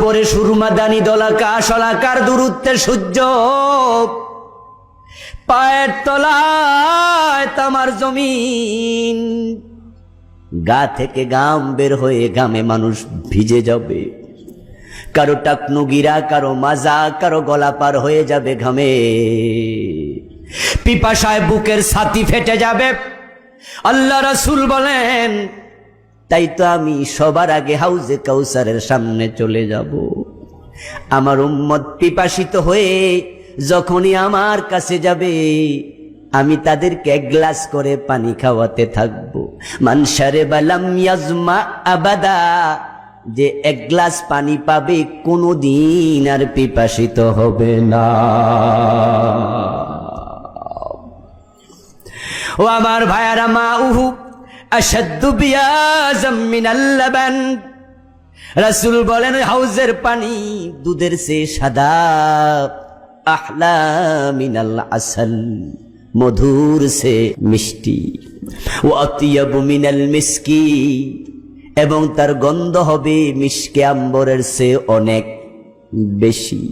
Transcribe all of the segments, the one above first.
উপরে সুরমাদানি দলাকার দূরত্বে সূর্য, পায়ের তলায় তামার জমিন, গা থেকে ঘাম বের হয়ে ঘামে মানুষ ভিজে যাবে, কারো টাকনু গিরা, কারো মাজা, কারো গলা পার হয়ে যাবে ঘামে, পিপাসায় বুকের ছাতি ফেটে যাবে। আল্লাহ রাসূল বলেন, তাই তো আমি সবার আগে হাউজে কাউসারের সামনে চলে যাব। আমার উম্মত পিপাসিত হয়ে যখনই আমার কাছে যাবে, আমি তাদেরকে এক গ্লাস করে পানি খাওয়াতে থাকবো। মান শারিবা লাম ইয়াজমা আবাদা, যে এক গ্লাস পানি পাবে কোনোদিন আর পিপাসিত হবে না। ও আমার ভাইয়ারা, মা উহু আশাদ্দু বিয়াজাম মিনাল লাবান, রাসূল বলেন হাউজের পানি দুধের চেয়ে সাদা, আহলা মিনাল আসাল, মধুর সে মিষ্টি, ও আতিয়াবু মিনাল মিসকি, এবং তার গন্ধ হবে মিশকে আম্বরের চেয়ে অনেক বেশি।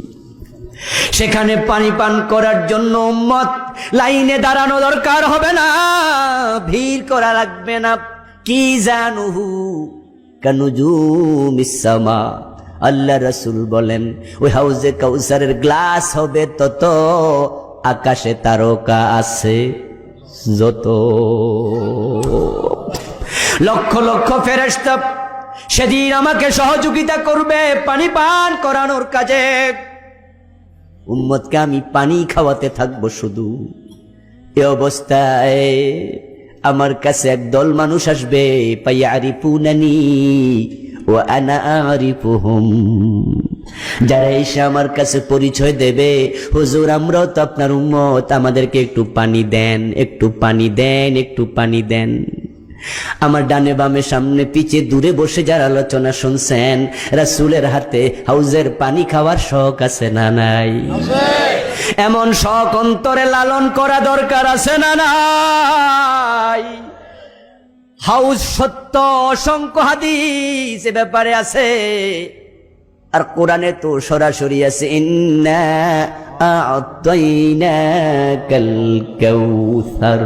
সেখানে পানি পান করার জন্য উম্মত লাইনে দাঁড়ানো দরকার হবে না, ভিড় করা লাগবে না। কি জানুহু কানুজুমিস সামা, আল্লাহ রাসূল বলেন ওই হাউজে কাউসারের গ্লাস হবে তত আকাশে তারকা আছে যত। লক্ষ লক্ষ ফেরেশতা সেদিন আমাকে সহযোগিতা করবে পানি পান করানোর কাজে। উম্মতকে আমি পানি খাওয়াতে থাকবো শুধু। এ অবস্থায় আমার কাছে একদল মানুষ আসবে, ফায়ারিফুনানি ওয়া আনা আরিফুহুম, যারা এসে আমার কাছে পরিচয় দেবে, হুজুর আমরাও তো আপনার উম্মত, আমাদেরকে একটু পানি দেন, একটু পানি দেন, একটু পানি দেন। আমার ডানে বামে সামনে পিছে দূরে বসে যারা আলোচনা শুনছেন, রাসূলের হাতে হাউজের পানি খাওয়ার শখ আছে না নাই? এমন শখ অন্তরে লালন করা দরকার আছে না নাই? হাউজ সত্য, অসংখ্য হাদিস এ ব্যাপারে আছে, আর কোরআনে তো সরাসরি আছে, ইন্না আ'তাইনাকাল কাউসার।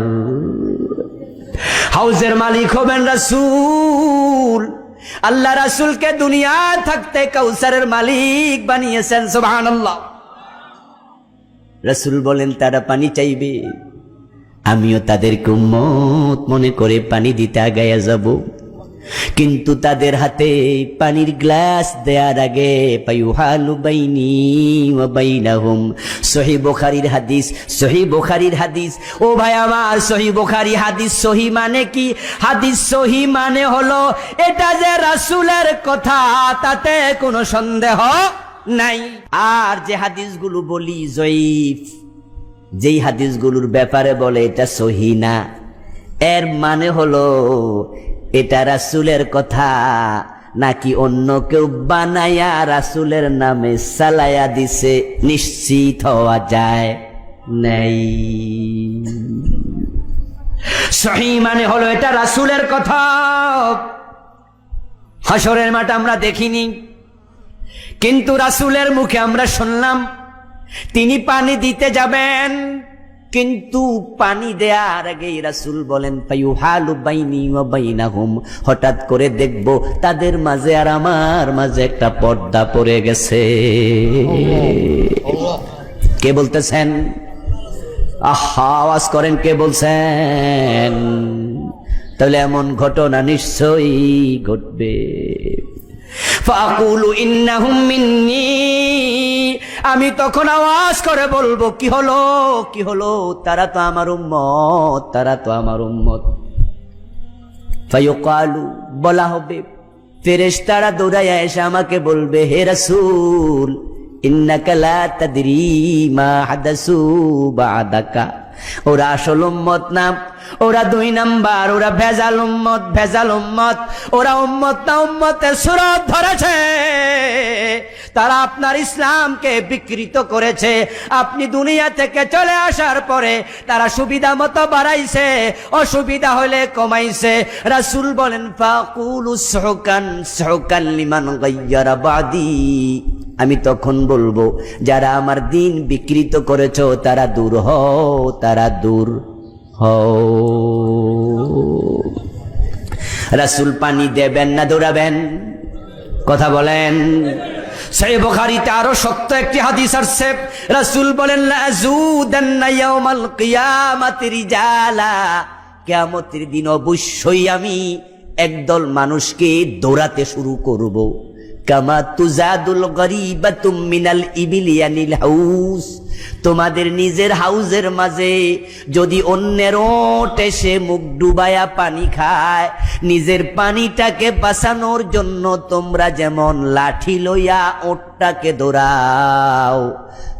হাউজের মালিক হবেন রাসূল। আল্লাহ রাসূলকে দুনিয়া থাকতে কাউসারের মালিক বানিয়েছেন, সুবহানাল্লাহ। রাসূল বলেন তারা পানি চাইবে, আমিও তাদেরকে উম্মত মনে করে পানি দিতে আগায়া যাব, কিন্তু তাদের হাতে পানির গ্লাস দেওয়ার আগে পায়ুহালু বাইনি ওয়া বাইনাহুম। সহিহ বুখারীর হাদিস, সহিহ বুখারীর হাদিস। ও ভাই আমার, সহিহ বুখারী হাদিস সহিহ মানে কি? হাদিস সহিহ মানে হলো এটা যে রাসূলের কথা, তাতে কোনো সন্দেহ নাই। আর যে হাদিসগুলো বলি জয়ীফ, যেই হাদিসগুলোর ব্যাপারে বলে এটা সহিহ না, এর মানে হলো এটা রাসূলের কথা নাকি অন্য কেউ বানায়া রাসূলের নামে চালায়া দিছে, নিশ্চিত হওয়া যায় নাই। সহিহ মানে হলো এটা রাসূলের কথা। হাসরের মাঠ আমরা দেখিনি, কিন্তু রাসূলের মুখে আমরা শুনলাম তিনি পানি দিতে যাবেন, কিন্তু পানি দেওয়ার আগেই রাসূল বলেন ফায়ুহালু বাইনি ওয়া বাইনাহুম, হঠাৎ করে দেখব তাদের মাঝে আর আমার মাঝে একটা পর্দা পড়ে গেছে। কে বলতেছেন? আহা, আওয়াজ করেন, কে বলছেন? তাহলে এমন ঘটনা নিশ্চয়ই ঘটবে। ফাকুলু ইন্নাহুম মিন্নি, আমি তখন আওয়াজ করে বলবো কি হলো, কি হলো, তারা তো আমার উম্মত, তারা তো আমার উম্মত। ফায়ুকালু, বলা হবে, ফেরেশতারা দৌড়াইয়া এসে আমাকে বলবে, হে রাসূল ইন্নাকা লা তাদরি মা হাদাসু বাদাকা। ওরা আসল উম্মত না, ওরা দুই নাম্বার, ওরা ভেজাল উম্মত, ভেজাল উম্মত। ওরা উম্মত না উম্মতের সুরত ধরেছে, তারা আপনার ইসলামকে বিকৃত করেছে। আপনি দুনিয়া থেকে চলে আসার পরে তারা সুবিধা মতো বাড়াইছে, অসুবিধা হলে কমাইছে। রাসূল বলেন ফাকুলু সুহকান সুহকান লিমান গায়্যারা বাদি, আমি তখন বলবো যারা আমার দিন বিকৃত করেছো তারা দূর হও, তারা দূর হও। রাসূল পানি দেবেন না দৌড়াবেন? কথা বলেন। সহিহ বুখারীতে আরো শক্ত একটি হাদিস আছে, রাসূল বলেন লা আযুদান্না ইয়াউমাল কিয়ামাতি রিজালা, কিয়ামতের দিন অবশ্যই আমি একদল মানুষকে দৌড়াতে শুরু করব। কামা তুজাদুল গরিবাতুম মিনাল ইবিলিয়ানিল হাউস, তোমাদের নিজের হাউজের মাঝে যদি অন্যের ওট এসে মুখ ডুবায়া পানি খায়, নিজের পানিটাকে বাঁচানোর জন্য তোমরা যেমন লাঠি লইয়া ওটটাকে দৌড়াও,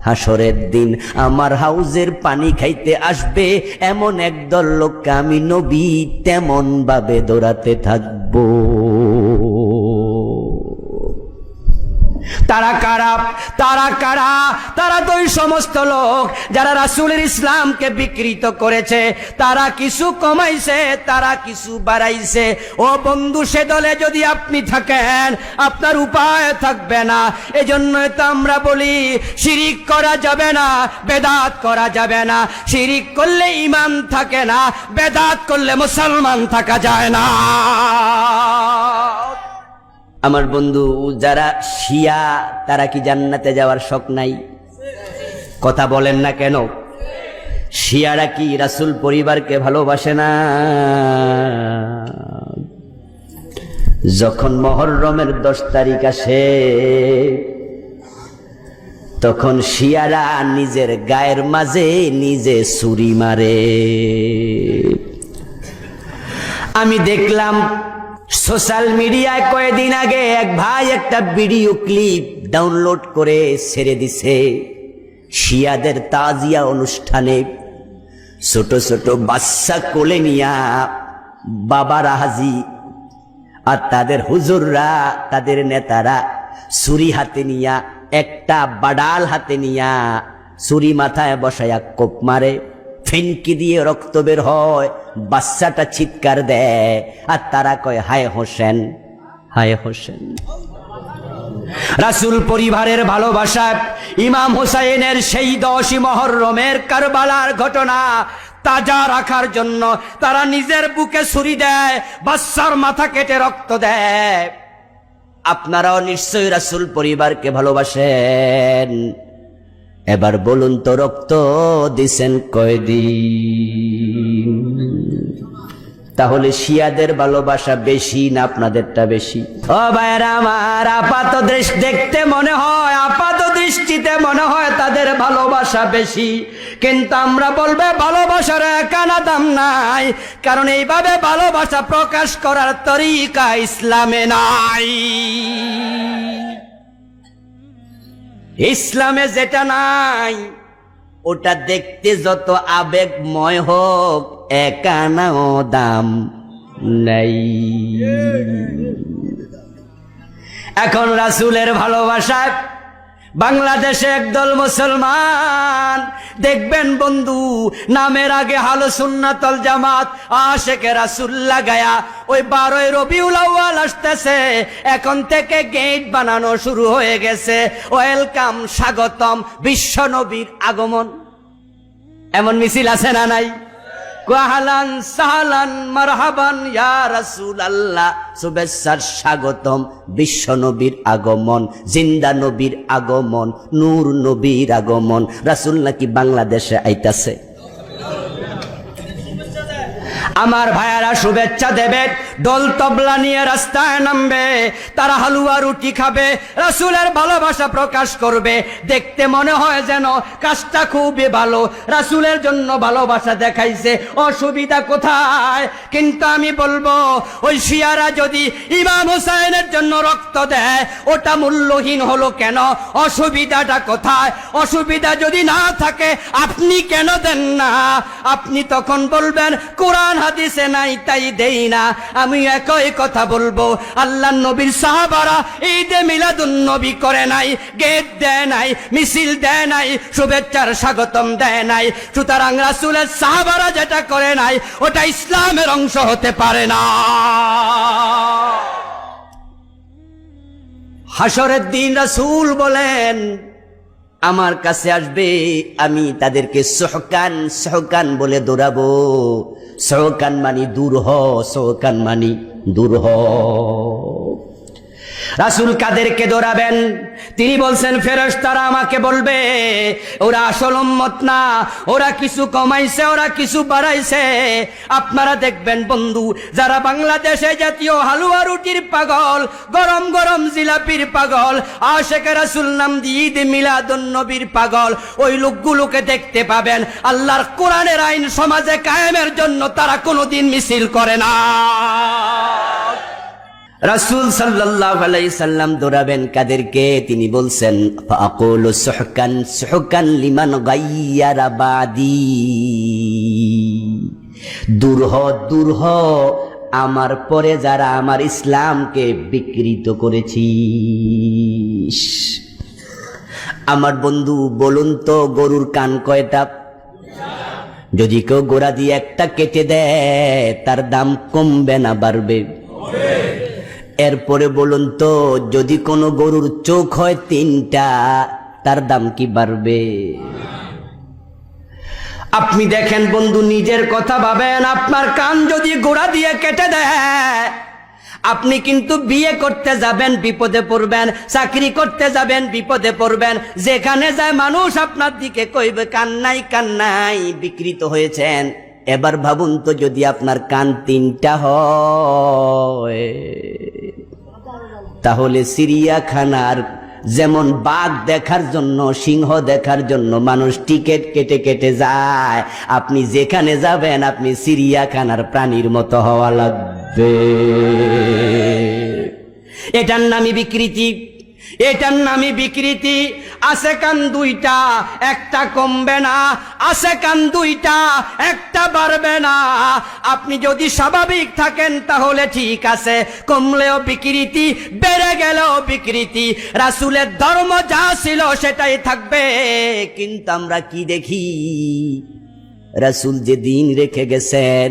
হাসরের দিন আমার হাউজের পানি খাইতে আসবে এমন একদল লোককে আমি নবী তেমন ভাবে দৌড়াতে থাকবো। তারা কারা? তারা কারা? তারা তো ওই সমস্ত লোক যারা রাসূলের ইসলামকে বিকৃত করেছে। তারা কিছু কমাইছে, তারা কিছু বাড়াইছে। ও বন্ধু, সে দলে যদি আপনি থাকেন আপনার উপায় থাকবে না। এজন্যই তো আমরা বলি শিরিক করা যাবে না, বেদাত করা যাবে না। শিরিক করলে ঈমান থাকে না, বেদাত করলে মুসলমান থাকা যায় না। আমার বন্ধু যারা শিয়া, তারা কি জান্নাতে যাওয়ার শখ নাই? কথা বলেন না কেন? শিয়ারা কি রাসূল পরিবারকে ভালোবাসে না? যখন মুহররমের 10 তারিখ আসে তখন শিয়ারা নিজের গায়ের মাঝে নিজে ছুরি মারে। আমি দেখলাম সোশ্যাল মিডিয়ায় কয়েকদিন আগে এক ভাই একটা ভিডিও ক্লিপ ডাউনলোড করে ছেড়ে দিছে। শিয়াদের তাজিয়া অনুষ্ঠানে ছোট ছোট বাচ্চা কোলে নিয়া বাবারা হাজি আর তাদের হুজুররা, তাদের নেতারা ছুরি হাতে নিয়া, একটা বাডাল হাতে নিয়া ছুরি মাথায় বসায়া কোপ মারে, ফিনকি দিয়ে রক্ত বের হয়, বাচ্চাটা চিৎকার দেয় আর তারা কয় হায় হোসেন, হায় হোসেন। রাসূল পরিবারের ভালোবাসা, ইমাম হুসাইনের সেই 10ই মুহররমের কারবালার ঘটনা তাজা রাখার জন্য তারা নিজের বুকে ছুরি দেয়, বাচ্চার মাথা কেটে রক্ত দেয়। আপনারাও নিশ্চয়ই রাসূল পরিবারকে ভালোবাসেন। এবার বলুন তো রক্ত দিছেন কয়দিন? তাহলে শিয়াদের ভালোবাসা বেশি না আপনাদেরটা বেশি? ও ভাইরা আমার, আপাত দৃষ্টি দেখতে মনে হয়, আপাত দৃষ্টিতে মনে হয় তাদের ভালোবাসা বেশি, কিন্তু আমরা বলবো ভালোবাসার একানা দাম নাই, কারণ এইভাবে ভালোবাসা প্রকাশ করার তরিকা ইসলামে নাই। ইসলামে যেটা নাই ওটা দেখতে যত আবেগময় হোক একানাও দাম নাই। এখন রাসূলের ভালোবাসায় বাংলাদেশে একদল মুসলমান দেখবেন বন্ধু, নামের আগে আহলে সুন্নাত ওয়াল জামাত আশিকে রাসূল লাগায়া ওই 12ই রবিউল আউয়াল আসতেছে, এখন থেকে গেট বানানো শুরু হয়ে গেছে। ওয়েলকাম, স্বাগতম, বিশ্ব নবীর আগমন, এমন মিছিল আছে না নাই? আহলান সাহলান মারহাবান ইয়া রাসূলুল্লাহ, শুভেচ্ছার স্বাগতম, বিশ্ব নবীর আগমন, জিন্দা নবীর আগমন, নূর নবীর আগমন। রাসূল নাকি বাংলাদেশে আইতাছে। আমার ভাইয়ারা শুভেচ্ছা দেবে, দল তবলা নিয়ে রাস্তায় নামবে, তারা হালুয়া রুটি খাবে, রাসূলের ভালোবাসা প্রকাশ করবে। দেখতে মনে হয় যেন কাজটা খুবই ভালো, রাসূলের জন্য ভালোবাসা দেখাইছে, অসুবিধা কোথায়? কিন্তু আমি বলবো ওই শিয়ারা যদি ইমাম হুসাইনের জন্য রক্ত দেয় ওটা মূল্যহীন হলো কেন? অসুবিধাটা কোথায়? অসুবিধা যদি না থাকে আপনি কেন দেন না? আপনি তখন বলবেন কোরআন হাদিসে নাই তাই দেই না। আমি একই কথা বলবো, আল্লাহর নবীর সাহাবারা ঈদে মিলাদুন নবী করে নাই, গেট দেয় নাই, মিছিল দেয় নাই, শুভেচ্ছার স্বাগতম দেয় নাই। সুতরাং রাসূলের সাহাবারা যেটা করে নাই ওটা ইসলামের অংশ হতে পারে না। হাসরের দিন রাসূল বলেন আমার কাছে আসবে, আমি তাদেরকে সুহকান সুহকান বলে দৌড়াবো। সুহকান মানি দূর হ, সুহকান মানি দূর হ। রাসূল কাদেরকে দৌড়াবেন? তিনি বলছেন ফেরেশতারা আমাকে বলবে ওরা আসল উম্মত না, ওরা কিছু কমাইছে, ওরা কিছু বাড়াইছে। আপনারা দেখবেন বন্ধু, যারা বাংলাদেশে জাতীয় হালুয়া রুটির পাগল, গরম গরম জিলাপির পাগল, আশিকে রাসূল নাম দিয়ে ঈদ মিলাদুন নবীর পাগল, ওই লোকগুলোকে দেখতে পাবেন আল্লাহর কোরআনের আইন সমাজে কায়েমের জন্য তারা কোনোদিন মিছিল করে না। রাসূল সাল্লাল্লাহু আলাইহি সাল্লাম দৌড়াবেন কাদেরকে? তিনি বলছেন ফাকুলু সুহকান সুহকান লিমান গায়্যারা বাদি, দূর হ দূর হ আমার পরে যারা আমার ইসলামকে বিকৃত করেছিস। আমার বন্ধু বলুন তো গরুর কান কয়টা? যদি কেউ গোড়া দিয়ে একটা কেটে দেয় তার দাম কমবে না বাড়বে? এরপরে বলুন তো যদি কোনো গরুর চোখ হয় 3টা তার দাম কি বাড়বে? আপনি দেখেন বন্ধু, নিজের কথা ভাবেন। আপনার কান যদি গোড়া দিয়ে কেটে দেয়, আপনি কিন্তু বিয়ে করতে যাবেন বিপদে পড়বেন, চাকরি করতে যাবেন বিপদে পড়বেন। যেখানে যায় মানুষ আপনার দিকে কইবে কান্নাই কান্নাই বিকৃত হয়েছেন। এবার ভাবুন তো যদি আপনার কান 3টা হয়, তাহলে চিড়িয়াখানার যেমন বাঘ দেখার জন্য, সিংহ দেখার জন্য মানুষ টিকিট কেটে কেটে যায়, আপনি যেখানে যাবেন আপনি চিড়িয়াখানার প্রাণীর মতো হওয়া লাগবে। এটার নামই বিকৃতি, এটার নামই বিকৃতি। আছে কান 2টা, একটা কমবে না। আছে কান 2টা, একটা বাড়বে না। আপনি যদি স্বাভাবিক থাকেন তাহলে ঠিক আছে, কমলেও বিকৃতি, বেড়ে গেলেও বিকৃতি। রাসূলের ধর্ম যা ছিল সেটাই থাকবে। কিন্তু আমরা কি দেখি, রাসূল যে দিন রেখে গেছেন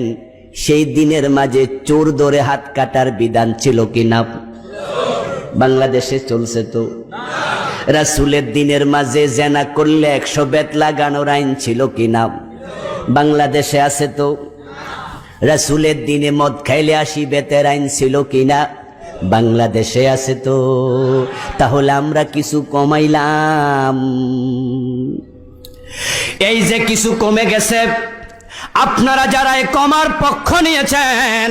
সেই দিনের মাঝে চোর ধরে হাত কাটার বিধান ছিল কিনা? বাংলাদেশে চলছে তো। রাসূলের দিনের মাঝে জেনা করলে 100 বেত লাগানোর আইন ছিল কিনা? বাংলাদেশে আছে তো। রাসূলের দিনে মদ খাইলে 80 বেতের আইন ছিল কিনা? বাংলাদেশে আছে তো। তাহলে আমরা কিছু কমাইলাম, এই যে কিছু কমে গেছে। আপনারা যারা এই কমার পক্ষ নিয়েছেন,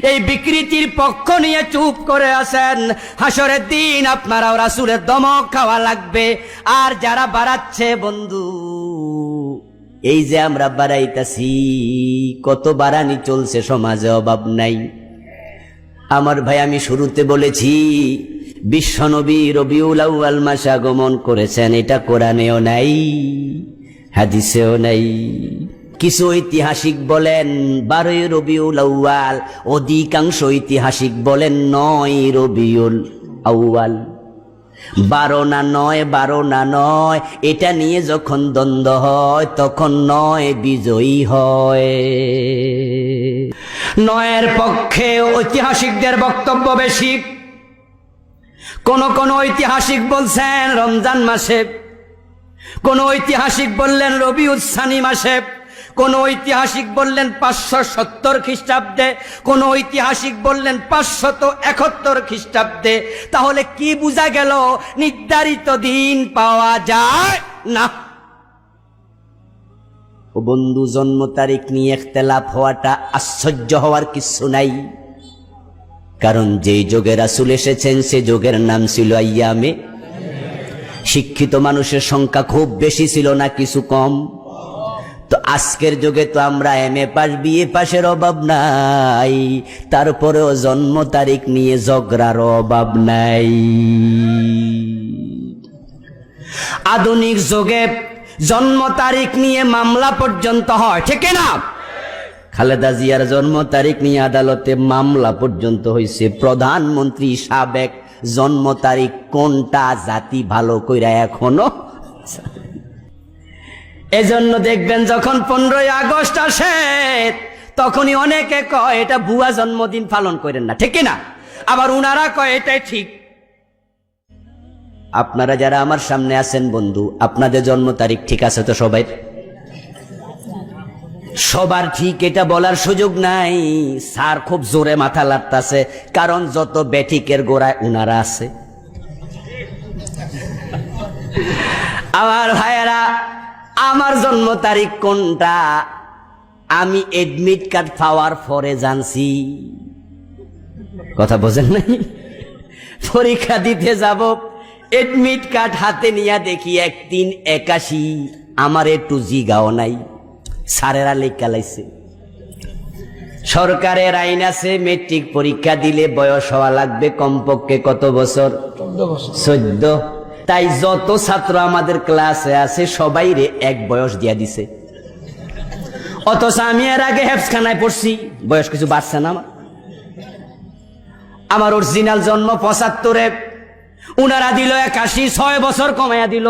এই বিকৃতির পক্ষ নিয়ে চুপ করে আছেন, হাসরের দিন আপনারাও রাসূলের দমক খাওয়া লাগবে। আর যারা বাড়াচ্ছে বন্ধু, এই যে আমরা বাড়াইতাছি, কত বাড়ানি চলছে সমাজে, অভাব নাই। আমার ভাই, আমি শুরুতে বলেছি বিশ্বনবী রবিউল আউয়াল মাসে আগমন করেছেন, এটা কোরআনেও নাই, হাদিসেও নাই। কিছু ঐতিহাসিক বলেন 12 রবিউল আউয়াল, অধিকাংশ ঐতিহাসিক বলেন 9 রবিউল আউয়াল। 12 না 9, 12 না 9, এটা নিয়ে যখন দ্বন্দ্ব হয় তখন 9 বিজয়ী হয়। 9-এর পক্ষে ঐতিহাসিকদের বক্তব্য বেশি। কোন কোন ঐতিহাসিক বলছেন রমজান মাসে, কোন ঐতিহাসিক বললেন রবিউল সানি মাসে, কোন ঐতিহাসিক বললেন 570 খ্রিস্টাব্দে, কোন ঐতিহাসিক বললেন 571 খ্রিস্টাব্দে। তাহলে কি বোঝা গেল? নির্ধারিত দিন পাওয়া যায় না। ও বন্ধু, জন্ম তারিখ নিয়ে ইখতিলাফ হওয়াটা আশ্চর্য হওয়ার কিছু নাই। কারণ যেই যুগে রাসূল এসেছেন সে যুগের নাম ছিল আইয়ামে। শিক্ষিত মানুষের সংখ্যা খুব বেশি ছিল না কিছু কম? তো আজকের যুগে তো আমরা এমএ পাস বিএ পাসের অভাব নাই, তারপরেও জন্ম তারিখ নিয়ে ঝগড়ার অভাব নাই। আধুনিক যুগে জন্ম তারিখ নিয়ে মামলা পর্যন্ত হয়, ঠিক না? খালেদা জিয়ার জন্ম তারিখ নিয়ে আদালতে মামলা পর্যন্ত হয়েছে। প্রধানমন্ত্রী সাবেক জন্ম তারিখ কোনটা জাতি ভালো কইরা এখনো। এজন্য দেখবেন যখন 15ই আগস্ট আসে তখনই অনেকে কয় এটা ভুয়া জন্মদিন পালন করেন না, ঠিক না? আবার উনারা কয় এটাই ঠিক। আপনারা যারা আমার সামনে আছেন বন্ধু, আপনাদের জন্ম তারিখ ঠিক আছে তো? সবার ঠিক এটা বলার সুযোগ নাই। স্যার খুব জোরে মাথা লাগতাছে, কারণ যত বেঠিকের গোড়ায় উনারা আছে। আমার ভাইয়েরা, আমার জন্ম তারিখ কোনটা আমি এডমিট কার্ড পাওয়ার পরে জানছি। কথা বোঝেন নাই? পরীক্ষা দিতে যাব, এডমিট কার্ড হাতে নিয়ে দেখি 1381। আমার একটু জিগাও নাই, স্যারেরা লেখা লাইছে। সরকারের আইন আছে মেট্রিক পরীক্ষা দিলে বয়স হওয়া লাগবে কমপক্ষে কত বছর? 14। তাই যত ছাত্র আমাদের ক্লাসে আছে সবাই রে এক বয়স দিয়া দিছে। অথচ আমি এর আগে হেফজখানায় পড়ছি, বয়স কিছু বাড়ছে না। আমার অরিজিনাল জন্ম 75-এ, উনারা দিল 81, 6 বছর কমাইয়া দিল।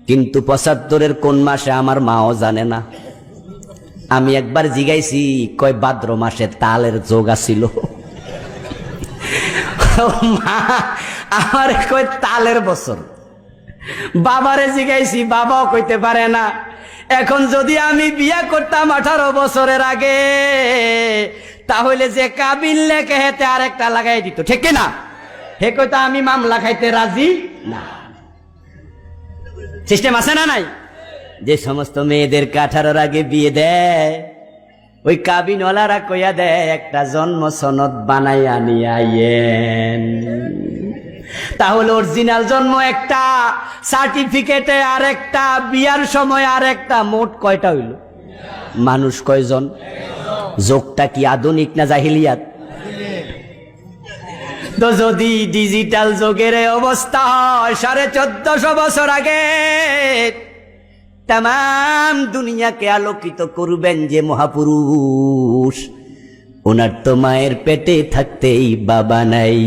কিন্তু 75-এর কোন মাসে আমার মাও জানে না। আমি একবার জিগাইছি, কয় ভাদ্র মাসে তালের যোগ আছিল। মা আমার কয় তালের বছর। বাবারে জিগাইছি, বাবাও কইতে পারে না। এখন যদি আমি বিয়া করতাম 18 বছরের আগে, তাহলে যে কাবিল লেখে হেতে আরেকটা লাগাই দিত, ঠিক না? হে কইতো আমি মামলা খাইতে রাজি না। সিস্টেম আছে না নাই? যে সমস্ত মেয়েদেরকে 18-র আগে বিয়ে দেয়, ওই কাবিনওয়ালারা কইয়া দেয় একটা জন্ম সনদ বানাই আনিয়া আইয়েন। তাহলে অরিজিনাল জন্ম একটা, সার্টিফিকেটে আর একটা, বিয়ার সময় আর একটা, মোট কয়টা হইল? মানুষ কয়জন? যোগটা কি আধুনিক না জাহিলিয়াত? তো যদি ডিজিটাল যুগের অবস্থা হয় 1450 বছর আগে, তাম দুনিয়াকে আলোকিত করবেন যে মহাপুরুষ, ওনার তো মায়ের পেটে থাকতেই বাবা নাই।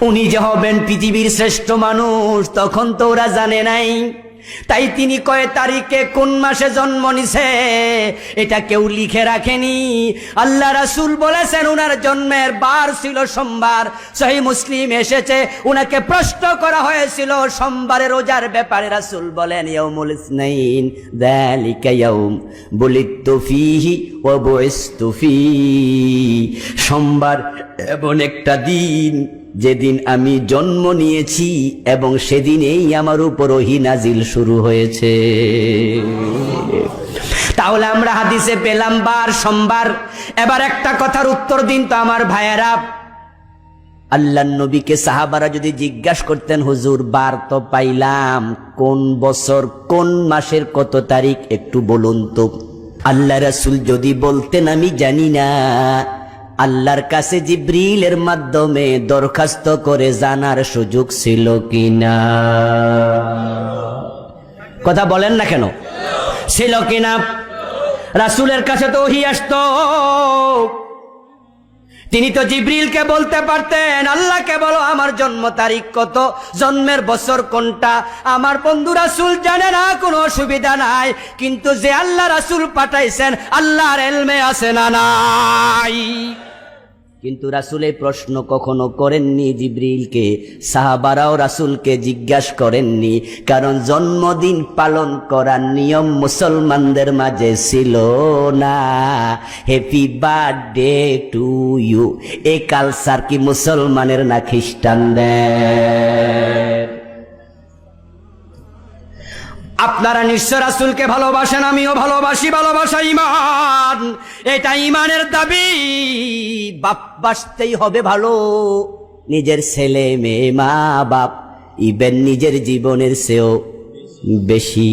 উনি যে হবেন পৃথিবীর শ্রেষ্ঠ মানুষ তখন তো ওরা জানে নাই। তাই তিনি কয় তারিখে কোন মাসে জন্ম নিছে এটা কেউ লিখে রাখেনি। আল্লাহ রাসূল বলেছেন উনার জন্মের বার ছিল সোমবার। সহিহ মুসলিম এসেছে, উনাকে প্রশ্ন করা হয়েছিল সোমবারের রোজার ব্যাপারে। রাসূল বলেন ইয়াউমুল ইসনাইন যালিকা ইয়াউম বুলিতু ফীহি ওয়া বুইসতু ফীহি। সোমবার এমন একটা দিন যেদিন আমি জন্ম নিয়েছি এবং সেদিনেই আমার উপর ওহী নাজিল শুরু হয়েছে। তাহলে আমরা হাদিসে পেলাম বার সোমবার। এবার একটা কথার উত্তর দিন তো আমার ভাইয়েরা। আল্লাহর নবীকে সাহাবারা যদি জিজ্ঞাসা করতেন, হুজুর বার তো পাইলাম, কোন বছর কোন মাসের কত তারিখ একটু বলুন তো। আল্লাহ রাসূল যদি বলতেন আমি জানি না, আল্লাহর কাছে জিবরিলের মাধ্যমে দরখাস্ত করে জানার সুযোগ ছিল কিনা? কথা বলেন না কেন? ছিল কিনা? রাসূলের কাছে তো ওহী আসতো, তিনি তো জিবরিলকে বলতে পারতেন আল্লাহকে বলো আমার জন্ম তারিখ কত, জন্মের বছর কোনটা। আমার বন্ধু রাসূল জানে না, কোনো অসুবিধা নাই, কিন্তু যে আল্লাহ রাসূল পাঠাইছেন আল্লাহর ইলমে আছে না নাই? কিন্তু রাসূল এই প্রশ্ন কখনো করেননি জিবরিলকে, সাহাবারাও রাসূলকে জিজ্ঞাসা করেননি, কারণ জন্মদিন পালন করার নিয়ম মুসলমানদের মাঝে ছিল না। হ্যাপি বার্থডে টু ইউ এই কালচার কি মুসলমানের না খ্রিস্টানদের? আপনারা নিশ্চয় রাসূলকে ভালোবাসেন, আমিও ভালোবাসি। ভালোবাসা ঈমান, এটা ঈমানের দাবি। বাসতেই হবে ভালো, নিজের ছেলে মেয়ে মা বাপ ইভেন নিজের জীবনের চেয়েও বেশি।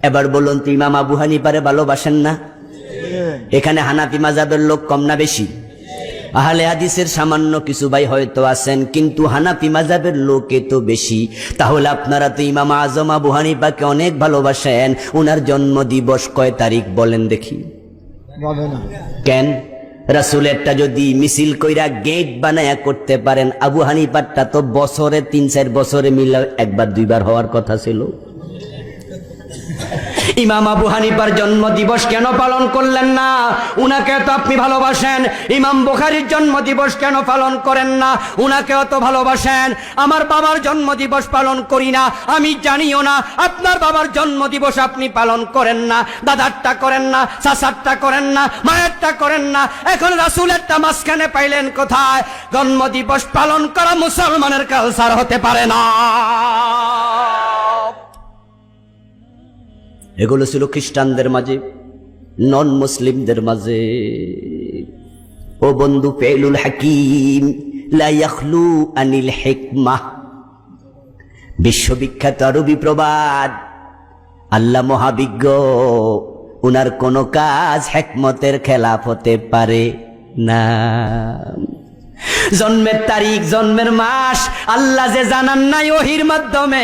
এবার বলুন তো ইমাম আবু হানিফারে ভালোবাসেন না? এখানে হানাফি মাযহাবের লোক কম না বেশি? আহলে হাদিসের সামান্য কিছু ভাই হয়তো আছেন, কিন্তু হানাফি মাযহাবের লোকে তো বেশি। তাহলে আপনারা তো ইমাম আজম আবু হানিফাকে অনেক ভালোবাসেন, ওনার জন্ম দিবস কয় তারিখ বলেন দেখি? কেন? রাসূলেরটা যদি মিছিল কইরা গেট বানায়া করতে পারেন, আবু হানিফারটা তো বছরে 3-4 বছরে মিলে একবার দুইবার হওয়ার কথা ছিল। ইমাম আবু হানিফার জন্ম দিবস কেন পালন করলেন না? উনাকে তো আপনি ভালোবাসেন। ইমাম বুখারীর জন্ম দিবস কেন পালন করেন না? উনাকেও তো ভালোবাসেন। আমার বাবার জন্ম দিবস পালন করি না, আমি জানিও না। আপনার বাবার জন্ম দিবস আপনি পালন করেন না, দাদারটা করেন না, চাচারটা করেন না, মায়েরটা করেন না, এখন রাসূলেরটা মাঝখানে পাইলেন কোথায়? জন্ম দিবস পালন করা মুসলমানের কালচার হতে পারে না। এগুলো ছিল খ্রিস্টানদের মাঝে, নন মুসলিমদের মাঝে। ও বন্ধু, ফেলুল হাকিম লা ইয়াখলু আনিল হিকমাহ, বিশ্ববিখ্যাত আরবি প্রবাদ। আল্লাহ মহাবিজ্ঞ, উনার কোন কাজ হিকমতের খেলাফ হতে পারে না। জন্মের তারিখ, জন্মের মাস আল্লাহ যে জানান নাই ওহির মাধ্যমে,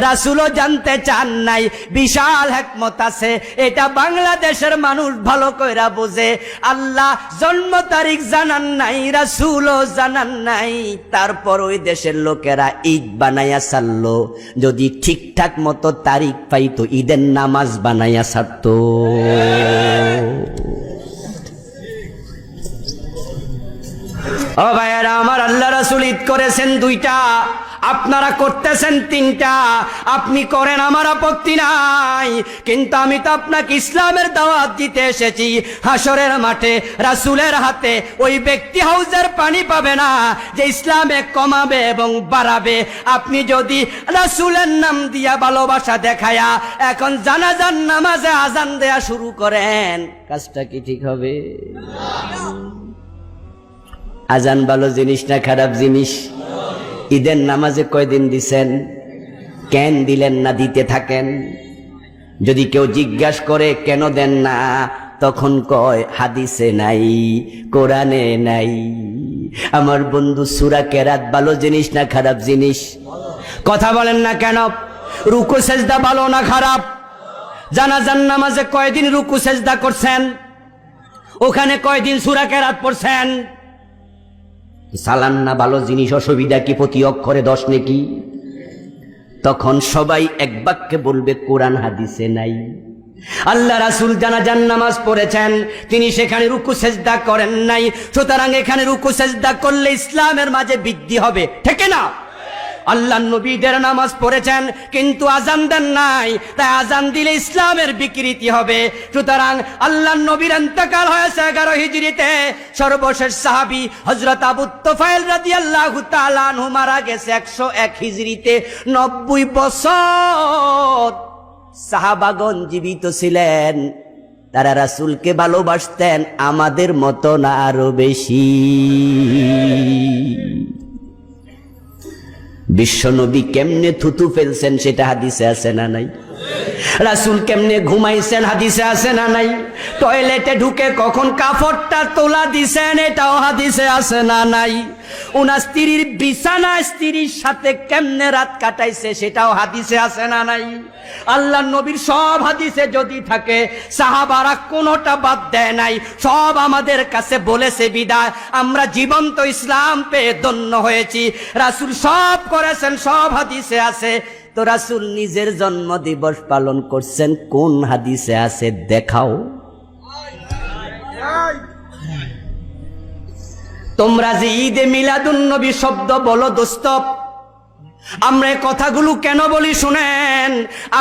রাসূলও জানতে চান নাই। বিশাল হিকমত আছে, এটা বাংলাদেশের মানুষ ভালো কইরা বোঝে। আল্লাহ জন্ম তারিখ জানান নাই, রাসূলও জানান নাই, তারপর ওই দেশের লোকেরা ঈদ বানাইয়া ছাড়লো। যদি ঠিকঠাক মতো তারিখ পাইতো, ঈদের নামাজ বানাইয়া ছাড়তো। ও ভাইয়েরা আমার, আল্লাহ রাসূল ঈদ করেছেন 2টা, আপনারা করতেছেন 3টা। আপনি করেন, আমার আপত্তি নাই, কিন্তু আমি তো আপনাকে ইসলামের দাওয়াত দিতে এসেছি। হাসরের মাঠে রাসূলের হাতে ওই ব্যক্তি হাউজের পানি পাবে না যে ইসলামে কমাবে এবং বাড়াবে। আপনি যদি রাসূলের নাম দিয়া ভালোবাসা দেখায়া এখন জানাজার নামাজে আজান দেয়া শুরু করেন, কাজটা কি ঠিক হবে? আজান ভালো জিনিস না খারাপ জিনিস? ঈদের নামাজে কয়দিন দিছেন? কেন দিলেন না? দিতে থাকেন। যদি কেউ জিজ্ঞাসা করে কেন দেন না, তখন কয় হাদিসে নাই, কোরআনে নাই। আমার বন্ধু, সূরা কেরাত ভালো জিনিস না খারাপ জিনিস? কথা বলেন না কেন? রুকু সেজদা ভালো না খারাপ? জানাজার নামাজে কয়দিন রুকু সেজদা করছেন? ওখানে কয়দিন সূরা কেরাত পড়ছেন? সালান না ভালো জিনিস? অসুবিধা কি? প্রতি অক্ষরে 10 নেকি। তখন সবাই এক বাক্যে বলবে কোরআন হাদিসে নাই। আল্লাহ রাসূল জানাজার নামাজ পড়েছেন, তিনি সেখানে রুকু সেজদা করেন নাই, সুতরাং এখানে রুকু সেজদা করলে ইসলামের মাঝে বৃদ্ধি হবে, ঠিক না? আল্লাহ নবীদের নামাজ পড়েছেন কিন্তু আজান দেন নাই, তাই আজান দিলে ইসলামের বিকৃতি হবে। সুতরাং আল্লাহ নবীর ইন্তেকাল হয়েছে 11 হিজরিতে। সর্বশেষ সাহাবী হযরত আবু তুফাইল রাদিয়াল্লাহু তাআলা আনহু মারা গেছে 101 হিজরিতে। 90 বছর সাহাবাগণ জীবিত ছিলেন, তারা রাসূলকে ভালোবাসতেন আমাদের মতো না, আরো বেশি। বিশ্বনবী কেমনে থুতু ফেলছেন সেটা হাদিসে আছে না নাই? রাসূল কেমনে ঘুমাইছেন হাদিসে আছে না নাই? টয়লেটে ঢুকে কখন কাপড়টা তোলা দিছেন এটাও হাদিসে আছে না নাই? উনার স্ত্রীর বিছানায় স্ত্রীর সাথে কেমনে রাত কাটাইছে সেটাও হাদিসে আছে না নাই? আল্লাহ নবীর সব হাদিসে যদি থাকে, সাহাবারা কোনোটা বাদ দেয় নাই, সব আমাদের কাছে বলেছে বিদায় আমরা জীবন্ত ইসলাম পেয়ে ধন্য হয়েছি। রাসূল সব করেছেন, সব হাদিসে আছে। তো রাসূল নিজের জন্ম দিবস পালন করছেন, কোন হাদিসে আছে দেখাও। তোমরা যে ঈদে মিলাদুন নবী শব্দ বলো দোস্ত, আমরা এই কথাগুলো কেন বলি শুনেন।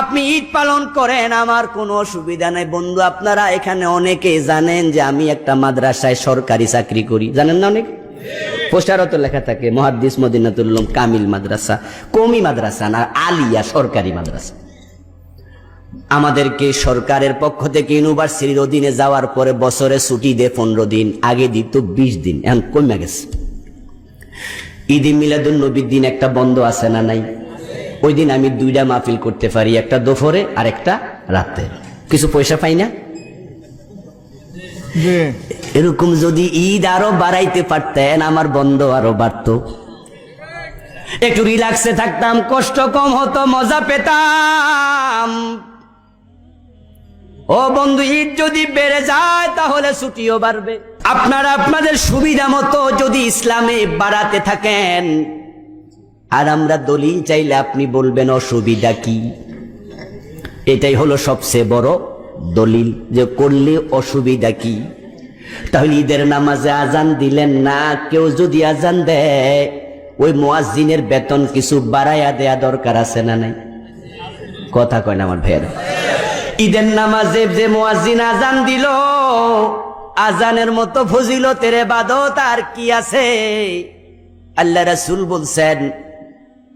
আপনি ঈদ পালন করেন, আমার কোনো অসুবিধা নেই। বন্ধু, আপনারা এখানে অনেকে জানেন যে আমি একটা মাদ্রাসায় সরকারি চাকরি করি, জানেন না? অনেক পোস্টারও তো লেখা থাকে মুহাদ্দিস মদিনাতুল উলুম কামিল মাদ্রাসা, কওমি মাদ্রাসা না, আলিয়া সরকারি মাদ্রাসা। আমাদেরকে সরকারের পক্ষ থেকে ইউনিভার্সিটির অধীনে যাওয়ার পরে বছরে ছুটি দেয় 15 দিন, আগে দিত 20 দিন, এখন কমে গেছে। ঈদে মিলাদুন নবীর দিন একটা বন্ধ আছে না নাই? ওই দিন আমি 2টা মাহফিল করতে পারি, একটা দুপুরে আর একটা রাতে। কিছু পয়সা পাই না? এরকম যদি ঈদ আরো বাড়াইতে পারতেন, আমার বন্ধ আরো বাড়তো, একটু রিল্যাক্সে থাকতাম, কষ্ট কম হতো, মজা পেতাম। ও বন্ধু, ঈদ যদি বেড়ে যায় তাহলে ছুটিও বাড়বে। আপনারা আপনাদের সুবিধা মতো যদি ইসলামে বাড়াতে থাকেন, আর আমরা দলিল চাইলে আপনি বলবেন অসুবিধা কি। এটাই হলো সবচেয়ে বড় দলিল, যে করলে অসুবিধা কি। তাহলে ঈদের নামাজে আজান দিলেন না, কেউ যদি আজান দেয় ওই মুয়াজ্জিনের বেতন কিছু বাড়াইয়া দেয়া দরকার আছে না নাই? কথা কয় না আমার ভাইয়েরা? ঈদের নামাজে যে মুয়াজ্জিন আজান দিল, আজানের মতো ফজিলতের ইবাদত আর কি আছে? আল্লাহ রাসূল বলছেন,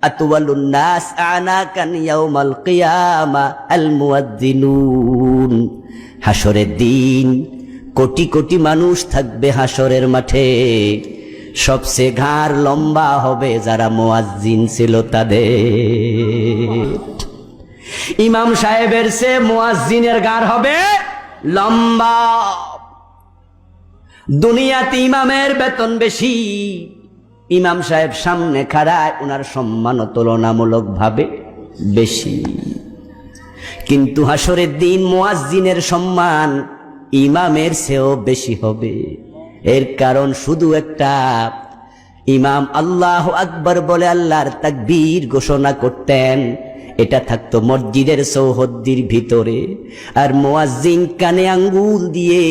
আতওয়ালুন নাস আনাকান ইয়াউমাল কিয়ামা আল মুয়াজ্জিনুন। হাসরের দিন কোটি কোটি মানুষ থাকবে হাসরের মাঠে, সবচেয়ে ঘাড় লম্বা হবে যারা মুয়াজ্জিন ছিল তাদের। ইমাম সাহেবের চেয়ে মুয়াজ্জিনের ঘাড় হবে লম্বা। দুনিয়াতে ইমামের বেতন বেশি, ইমাম সাহেব সামনে খাড়ায়, ওনার সম্মানও তুলনামূলকভাবে বেশি। কিন্তু হাসরের দিন মুয়াজ্জিনের সম্মান ইমামের চেয়েও বেশি হবে। এর কারণ শুধু একটা, ইমাম আল্লাহু আকবার বলে আল্লাহর তাকবীর ঘোষণা করতেন, এটা থাকতো মসজিদের চৌহদ্দির ভিতরে, আর মুয়াজ্জিন কানে আঙ্গুল দিয়ে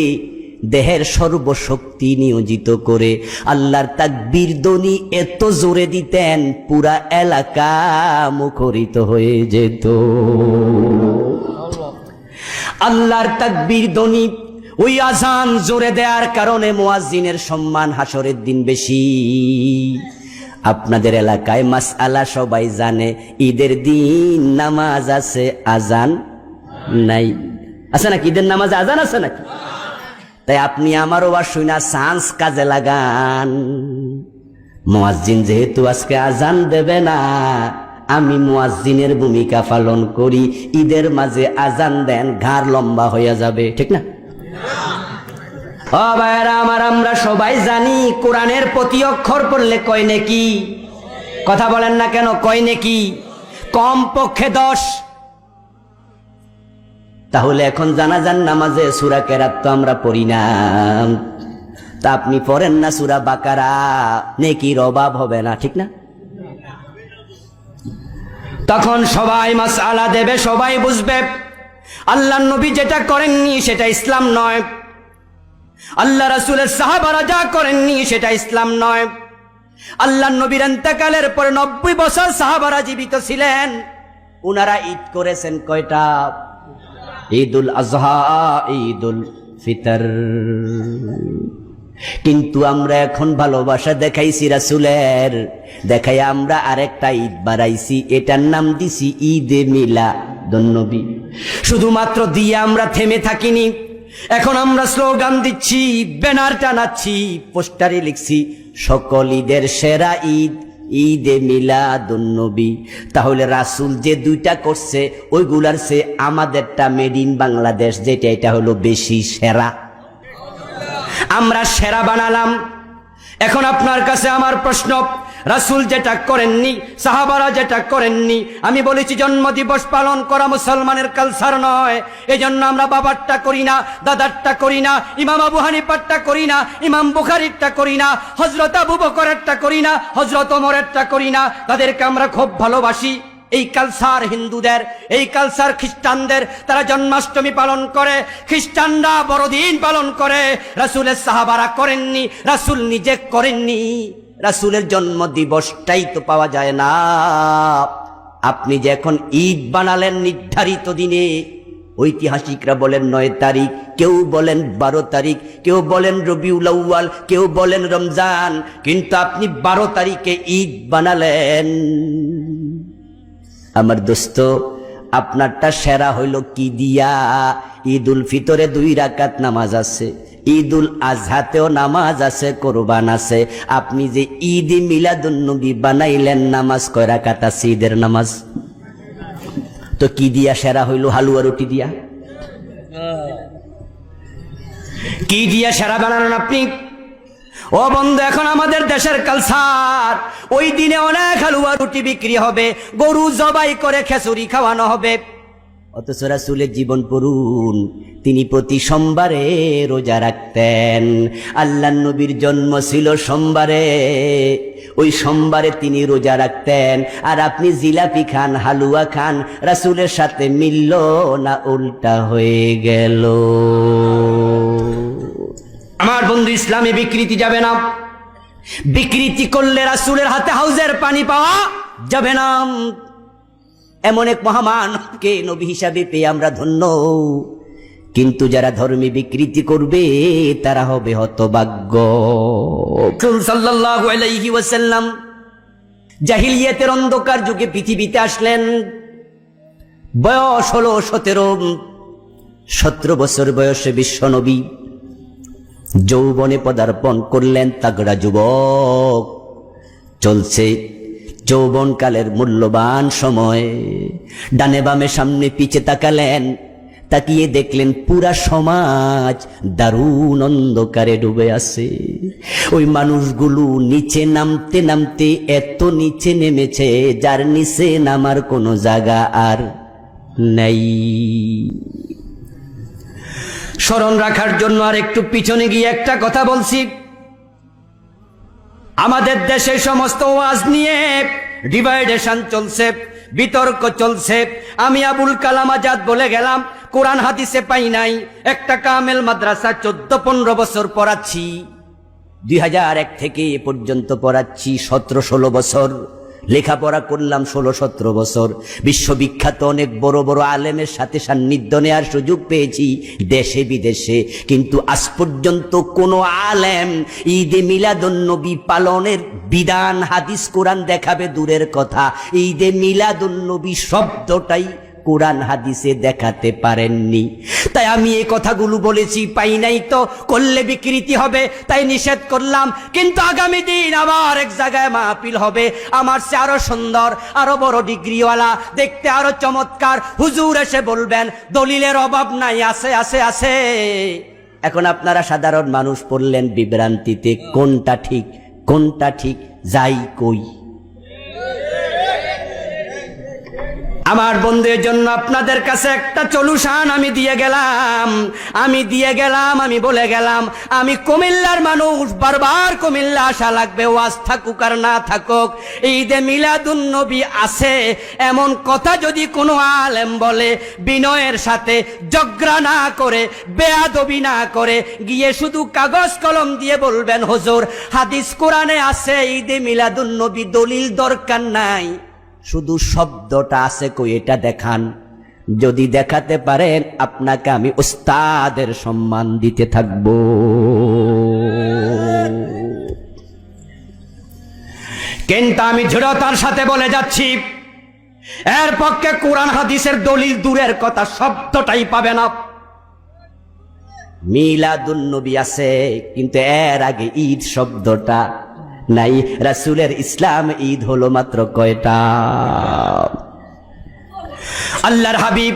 দেহের সর্বশক্তি নিয়োজিত করে আল্লাহর তাকবীর ধ্বনি এত জোরে দিতেন, পুরা এলাকা মুখরিত হয়ে যেত। আল্লাহর তাকবীর ধ্বনি, ওই আজান জোরে দেওয়ার কারণে মুয়াজ্জিনের সম্মান হাসরের দিন বেশি। আপনাদের এলাকায় মাসআলা সবাই জানে, ঈদের দিন নামাজ আছে, আজান নাই। আছে নাকি? ঈদের নামাজে আজান আছে নাকি? তাই আপনি আমার ওয়াজ শুনা চান্স কাজে লাগান। মুয়াজ্জিন যেহেতু আজকে আজান দেবে না, আমি মুয়াজ্জিনের ভূমিকা পালন করি, ঈদের মাঝে আজান দেন, ঘাড় লম্বা হয়ে যাবে, ঠিক না? ও ভাইরা আমার, আমরা সবাই জানি কোরআনের প্রতি অক্ষর পড়লে কয় নেকি। কথা বলেন না কেন? কয় নেকি কম পক্ষে 10। তাহলে এখন জানাজান নামাজে সূরা কেরাত তো আমরা পড়ি না, তা আপনি পড়েন না সূরা বাকারা, নেকির অভাব হবে না, ঠিক না? তখন সবাই মাসআলা দেবে, সবাই বুঝবে আল্লাহর নবী যেটা করেননি সেটা ইসলাম নয়, আল্লাহ রাসূলের সাহাবারা যা করেননি সেটা ইসলাম নয়। আল্লাহর নবীর ইন্তেকালের পরে 90 বছর সাহাবারা জীবিত ছিলেন, উনারা ঈদ করেছেন কয়টা? ঈদুল আজহা, ঈদুল ফিতর। কিন্তু আমরা এখন ভালোবাসা দেখাইছি রাসূলের, দেখাই আমরা আরেকটা ঈদ বাড়াইছি, এটার নাম দিছি ঈদে মিলাদুন্নবী। শুধুমাত্র দিয়ে আমরা থেমে থাকিনি, এখন আমরা স্লোগান দিচ্ছি, ব্যানার টানাচ্ছি, পোস্টারে লিখছি সকল ঈদের সেরা ঈদ ঈদে মিলাদুন্নবী। তাহলে রাসূল যে দুইটা করছে ওইগুলার চেয়ে আমাদেরটা মেড ইন বাংলাদেশ যেটা, এটা হলো বেশি সেরা। আমরা সেরা বানালাম। এখন আপনার কাছে আমার প্রশ্ন, রাসূল যেটা করেননি, সাহাবারা যেটা করেননি, আমি বলেছি জন্মদিবস পালন করা মুসলমানের কালচার নয়, এজন্য আমরা বাবারটা করি না, দাদারটা করি না, ইমাম আবু হানিফারটা করি না, ইমাম বুখারীরটা করি না, হযরত আবু বকরেরটা করি না, হযরত ওমরেরটা করি না। তাদেরকে আমরা খুব ভালোবাসি। এই কালচার হিন্দুদের, এই কালচার খ্রিস্টানদের, তারা জন্মাষ্টমী পালন করে, খ্রিস্টানরা বড়দিন পালন করে। রাসূলের সাহাবারা করেননি, রাসূল নিজে করেননি, রাসূলের জন্ম দিবসটাই তো পাওয়া যায় না। আপনি যে এখন ঈদ বানালেন নির্ধারিত দিনে, ঐতিহাসিকরা বলেন 9 তারিখ, কেউ বলেন 12 তারিখ, কেউ বলেন রবিউল আউয়াল, কেউ বলেন রমজান, কিন্তু আপনি 12 তারিখে ঈদ বানালেন। আমার দোস্ত, আপনারটা সেরা হইল কি দিয়া? ঈদুল ফিতরে 2 রাকাত নামাজ আছে, ঈদুল আজহাতেও নামাজ আছে, কোরবান আছে। আপনি যে ঈদে মিলাদুন্নবী বানাইলেন, নামাজ কয় রাকাত আছে? ঈদের নামাজ। তো কি দিয়া সেরা হইল? হালুয়া রুটি দিয়া। কি দিয়ে সেরা বানালেন আপনি? ও বন্ধু, এখন আমাদের দেশের কালচার, ওই দিনে অনেক হালুয়া রুটি বিক্রি হবে, গরু জবাই করে খিচুড়ি খাওয়ানো হবে। অথচ রাসূলের জীবন পড়ুন, তিনি প্রতি সোমবারে রোজা রাখতেন। আল্লাহর নবীর জন্ম ছিল সোমবারে, ওই সোমবারে তিনি রোজা রাখতেন। আর আপনি জিলাপি খান, হালুয়া খান, রাসূলের সাথে মিলল না উল্টা হয়ে গেল? আমার বন্ধু, ইসলামে বিকৃতি যাবে না। বিকৃতি করলে রাসূলের হাতে হাউজের পানি পাওয়া যাবে না। এমন এক মহামানবকে নবী হিসাবে পেয়ে আমরা ধন্য, কিন্তু যারা ধর্মে বিকৃতি করবে তারা হবে হতভাগ্য। রাসূল সাল্লাল্লাহু আলাইহি ওয়াসাল্লাম জাহিলিয়াতের অন্ধকার যুগে পৃথিবীতে আসলেন। বয়স হলো 17 বছর বয়সে বিশ্বনবী যৌবনে পদার্পণ করলেন। তাগড়া যুবক, চলছে যৌবনকালের মূল্যবান সময়। ডানে বামে সামনে পিছে তাকালেন, তাকিয়ে দেখলেন পুরা সমাজ দারুণ অন্ধকারে ডুবে আছে। ওই মানুষগুলো নিচে নামতে নামতে এত নিচে নেমেছে, যার নিচে নামার কোনো জায়গা আর নাই। স্মরণ রাখার জন্য আর একটু পিছনে গিয়ে একটা কথা বলছি। আমাদের দেশে সমস্ত ওয়াজ নিয়ে ডিভাইডেশন চলছে, বিতর্ক চলছে। আমি আবুল কালাম আজাদ বলে গেলাম, কোরআন হাদিসে পাই নাই। একটা কামেল মাদ্রাসা 14-15 বছর পড়াচ্ছি, 2001 থেকে এ পর্যন্ত পড়াচ্ছি। 17-16 বছর লেখাপড়া করলাম, 16-17 বছর। বিশ্ববিখ্যাত অনেক বড় বড় আলেমের সাথে সান্নিধ্য নেওয়ার সুযোগ পেয়েছি দেশে বিদেশে, কিন্তু আজ পর্যন্ত কোনো আলেম ঈদে মিলাদুন্নবী পালনের বিধান হাদিস কোরআন দেখাবে দূরের কথা, ঈদে মিলাদুন্নবী শব্দটাই কোরআন হাদিসে দেখাতে পারেননি। তাই আমি এই কথাগুলো বলেছি, পাই নাই তো করলে বিকৃতি হবে, তাই নিষেধ করলাম। কিন্তু আগামী দিন আবার এক জায়গায় মাহফিল হবে, আমার চেয়ে আরো সুন্দর, আরো বড় ডিগ্রিওয়ালা, দেখতে আরো চমৎকার হুজুর এসে বলবেন দলিলের অভাব নাই, আছে আছে আছে। এখন আপনারা সাধারণ মানুষ পড়লেন বিভ্রান্তিতে, কোনটা ঠিক কোনটা ঠিক যাই কই। আমার বন্ধুদের জন্য আপনাদের কাছে একটা সলিউশন আমি দিয়ে গেলাম, আমি বলে গেলাম। আমি কুমিল্লার মানুষ, বারবার কুমিল্লা আসা লাগবে, ওয়াজ থাকুক আর না থাকুক। ঈদে মিলাদুন্নবী আছে এমন কথা যদি কোনো আলেম বলে, বিনয়ের সাথে ঝগড়া না করে, বেয়াদবি না করে, গিয়ে শুধু কাগজ কলম দিয়ে বলবেন হুজুর হাদিস কোরআনে আছে ঈদে মিলাদুন্নবী, দলিল দরকার নাই, শুধু শব্দটা আছে কই এটা দেখান। যদি দেখাতে পারেন আপনাকে আমি উস্তাদের সম্মান দিতে থাকব। কিন্তু আমি দৃঢ়তার সাথে বলে যাচ্ছি, এর পক্ষে কোরআন হাদিসের দলিল দূরের কথা, শব্দটাই পাবে না। মিলাদুন্নবী আছে কিন্তু এর আগে ঈদ শব্দটা নাই। রাসূলের ইসলাম ঈদ হলো মাত্র কয়টা? আল্লাহর হাবিব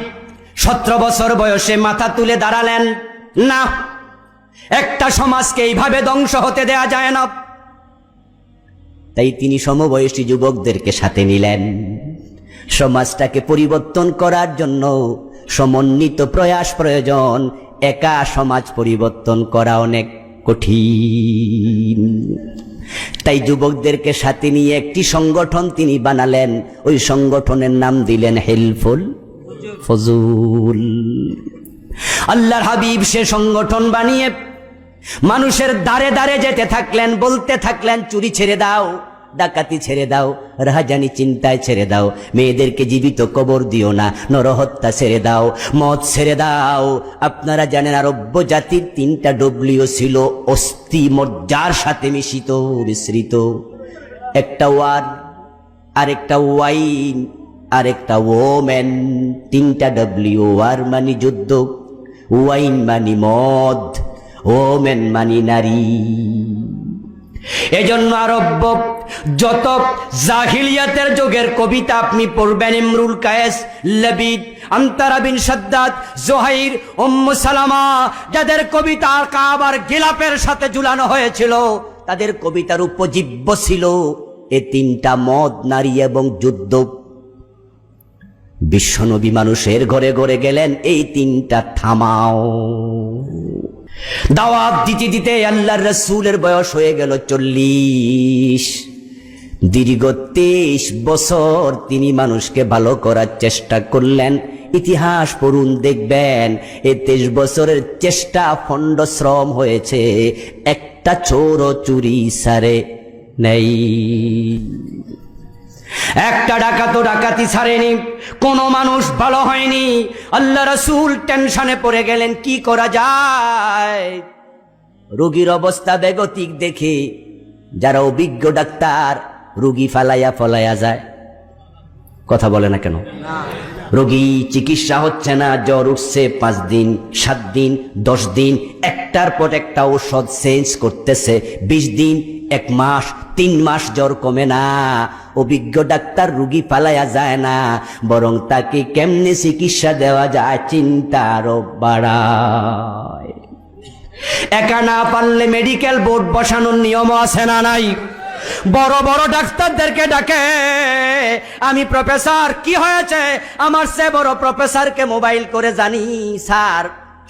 17 বছর বয়সে মাথা তুলে দাঁড়ালেন, না, একটা সমাজকে এইভাবে ধ্বংস হতে দেয়া যায় না। তাই তিনি সমবয়সী যুবকদেরকে সাথে নিলেন। সমাজটাকে পরিবর্তন করার জন্য সমন্বিত প্রয়াস প্রয়োজন, একা সমাজ পরিবর্তন করা অনেক কঠিন। তাই যুবকদেরকে সাথে নিয়ে একটি সংগঠন তিনি বানালেন, ওই সংগঠনের নাম দিলেন হেল্পফুল ফজুল। আল্লাহর হাবিব সে সংগঠন বানিয়ে মানুষের দ্বারে দ্বারে যেতে থাকলেন, বলতে থাকলেন চুরি ছেড়ে দাও, ডাকাতি ছেড়ে দাও, রাহাজানি চিন্তায় ছেড়ে দাও, মেয়েদেরকে জীবিত কবর দিও না, নরহত্যা ছেড়ে দাও, মদ ছেড়ে দাও। আপনারা জানেন আরব্য জাতির 3টা ডব্লিউ ছিল অস্থি মজ্জার সাথে মিশ্রিত। একটা ওয়ার, আরেকটা ওয়াইন, আরেকটা ওমেন। 3টা ডব্লিউ, ওয়ার মানে যুদ্ধ, ওয়াইন মানে মদ, ওমেন মানে নারী। এজন্য আরব্য যত জাহিলিয়াতের যুগের কবিতা আপনি পড়বেন, ইমরুল কায়েস, লবিদ, আনতারা বিন শাদ্দাদ, জোহাইর, উম্মু সালামা, যাদের কবিতা কাবার গিলাপের সাথে ঝুলানো হয়েছিল, তাদের কবিতার উপজীব্য ছিল এ তিনটা: মদ, নারী এবং যুদ্ধ। বিশ্বনবী মানুষের ঘরে ঘরে গেলেন, এই তিনটা থামাও। দাওয়াত দিতে দিতে আল্লাহর রাসূলের বয়স হয়ে গেল 40। দীর্ঘ 23 বছর তিনি মানুষকে ভালো করার চেষ্টা করলেন। ইতিহাস পড়ুন, দেখবেন এই 23 বছরের চেষ্টা ফণ্ডশ্রম হয়েছে, একটা চোরও চুরি সারে নেই, একটা ডাকাতও ডাকাতি ছাড়েনি, কোন মানুষ ভালো হয়নি। আল্লাহ রাসূল টেনশনে পড়ে গেলেন, কি করা যায়। রোগীর অবস্থা বেগতিক দেখে যারা অভিজ্ঞ ডাক্তার, রোগী ফলাইয়া যায়। কথা বলে না কেন? রোগী চিকিৎসা হচ্ছে না, জ্বর উঠছে 5 দিন, 7 দিন, 10 দিন, একটার পর একটা ঔষধ চেঞ্জ করতেছে, 20 দিন, 1 মাস, 3 মাস জ্বর কমে না। অভিজ্ঞ ডাক্তার রোগী পালায়া যায় না, বরং তাকে কেমনে চিকিৎসা দেওয়া যায় চিন্তা আরো বাড়ায়। একা না পারলে মেডিকেল বোর্ড বসানোর নিয়ম আছে না নাই? বড় বড় ডাক্তারদেরকে ডাকে, আমি প্রফেসর, কি হয়েছে? আমার সে বড় প্রফেসরকে মোবাইল করে জানি, স্যার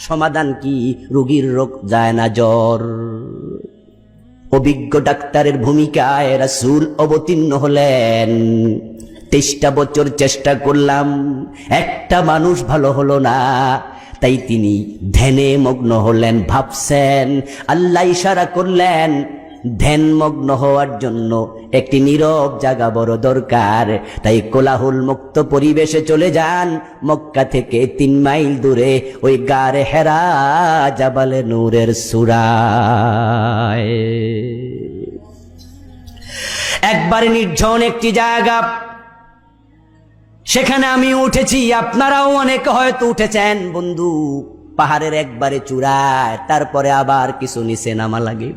সমাধান কি? রোগীর রোগ যায় না, জ্বর। অভিজ্ঞ ডাক্তারের ভূমিকায় রাসূল অবতীর্ণ হলেন। 23টা বছর চেষ্টা করলাম, একটা মানুষ ভালো হলো না। তাই তিনি ধ্যানে মগ্ন হলেন, ভাবছেন। আল্লাহ ইশারা করলেন, ধ্যানমগ্ন হওয়ার জন্য একটি নীরব জায়গা বড় দরকার। তাই কোলাহল মুক্ত পরিবেশে চলে যান। মক্কা থেকে 3 মাইল দূরে ওই গারে হেরা, জাবালে নূরের সূরায়, একবারে নির্জন একটি জায়গা। সেখানে আমি উঠেছি, আপনারাও অনেকে হয়তো উঠেছেন বন্ধু, পাহাড়ের একবারে চূড়ায়, তারপরে আবার কিছু নিচে নামা লাগে।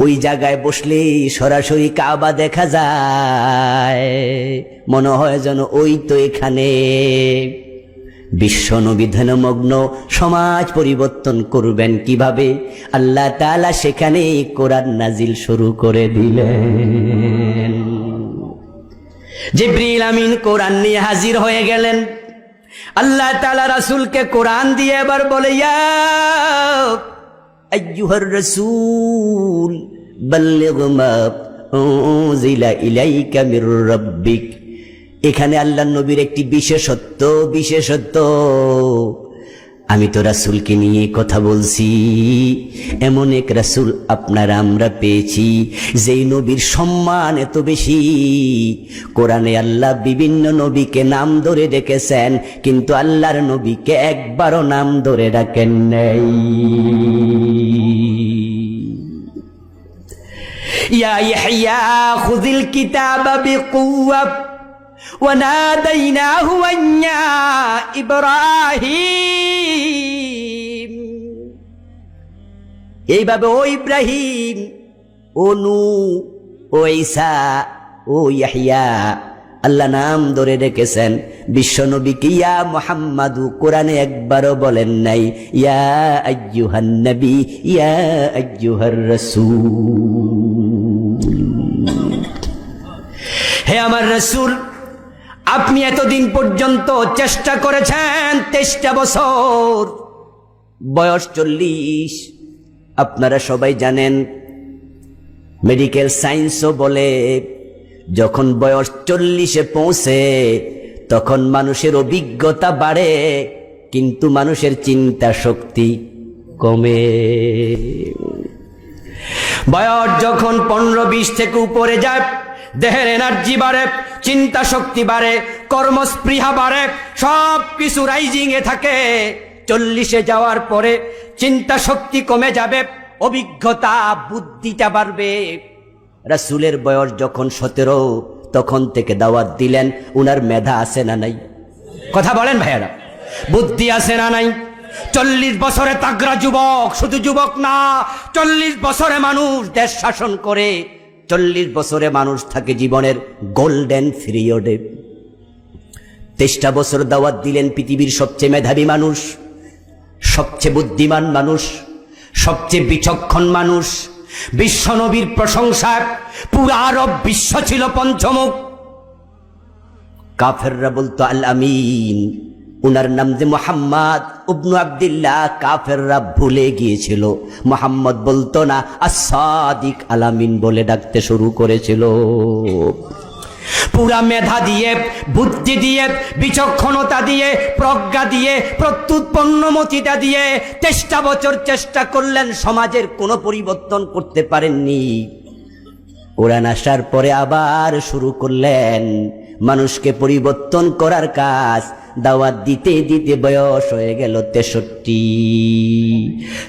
ওই জায়গায় বসলে সরাসরি কাবা দেখা যায়, মনে হয় যেন ওই তো এখানে। বিশ্বনবী ধ্যানমগ্ন, সমাজ পরিবর্তন করবেন কিভাবে? আল্লাহ তাআলা সেখানে কোরআন নাজিল শুরু করে দিলেন। জিবরিল আমিন কোরআন নিয়ে হাজির হয়ে গেলেন। আল্লাহ তাআলা রাসূলকে কোরআন দিয়ে এবার বলে, ইয়া আইয়ুহার রাসূল বাল্লিগ মা উনজিলা ইলাইকা মির রাব্বিক। এখানে আল্লাহর নবীর একটি বিশেষত্ব, আমি তো রাসূলকে নিয়ে কথা বলছি। এমন এক রাসূল আপনারা আমরা পেয়েছি, যেই নবীর সম্মান এত বেশি। কোরআনে আল্লাহ বিভিন্ন নবীকে নাম ধরে ডেকেছেন, কিন্তু আল্লাহর নবীকে একবারও নাম ধরে ডাকেন নাই। ইয়া ইয়াহইয়া খুযিল কিতাবা বিকুওয়া وَنَادَيْنَاهُ أَن يَا إِبْرَاهِيمُ। এইভাবে ও ইব্রাহিম, ও নূহ, ও ঈসা, ও ইয়াহইয়া, আল্লাহ নাম ধরে রেখেছেন। বিশ্বনবীকে ইয়া মুহাম্মাদু কোরআনে একবারও বলেন নাই ইয়া আইয়ুহান নবী, ইয়া আইয়ুহার রাসূল। হে আমার রাসূল, আপনি এতদিন পর্যন্ত চেষ্টা করেছেন, 23টা বছর, বয়স 40। আপনারা সবাই জানেন, মেডিকেল সায়েন্সও বলে যখন বয়স 40-এ পৌঁছে তখন মানুষের অভিজ্ঞতা বাড়ে, কিন্তু মানুষের চিন্তা শক্তি কমে। বয়স যখন 15-20 থেকে উপরে যায়, দেহের এনার্জি বাড়ে, চিন্তা শক্তি বাড়ে, কর্মস্পৃহা বাড়ে, সব কিছু রাইজিং এ থাকে। 40-এ যাওয়ার পরে চিন্তা শক্তি কমে যাবে, অভিজ্ঞতা বুদ্ধিটা বাড়বে। রাসূলের বয়স যখন 17, তখন থেকে দাওয়াত দিলেন। উনার মেধা আছে না নাই? কথা বলেন ভাইয়ারা, বুদ্ধি আছে না নাই? 40 বছরে তাগড়া যুবক, শুধু যুবক না, 40 বছরে মানুষ দেশ শাসন করে, 40 বছরে মানুষ থাকে জীবনের গোল্ডেন পিরিয়ডে। 23টা বছর দাওয়াত দিলেন পৃথিবীর সবচেয়ে মেধাবী মানুষ, সবচেয়ে বুদ্ধিমান মানুষ, সবচেয়ে বিচক্ষণ মানুষ, বিশ্বনবীর প্রশংসা, পুরা আরব বিশ্ব ছিল পঞ্চমুখ। কাফেররা বলতো আল আমিন, উনার নাম যে মুহাম্মদ ইবনে আব্দুল্লাহ, কাফেররা ভুলে গিয়েছিল। মুহাম্মদ বলতো না, আস-সাদিক আল আমিন বলে ডাকতে শুরু করেছিল। পুরা মেধা দিয়ে, বুদ্ধি দিয়ে, বিচক্ষণতা দিয়ে, প্রজ্ঞা দিয়ে, প্রত্যুৎপন্নমতিতা দিয়ে 23টা বছর চেষ্টা করলেন, সমাজের কোনো পরিবর্তন করতে পারেননি। কোরআন আসার পরে আবার শুরু করলেন মানুষকে পরিবর্তন করার কাজ। দাওয়াত দিতে দিতে বয়স হয়ে গেল 63।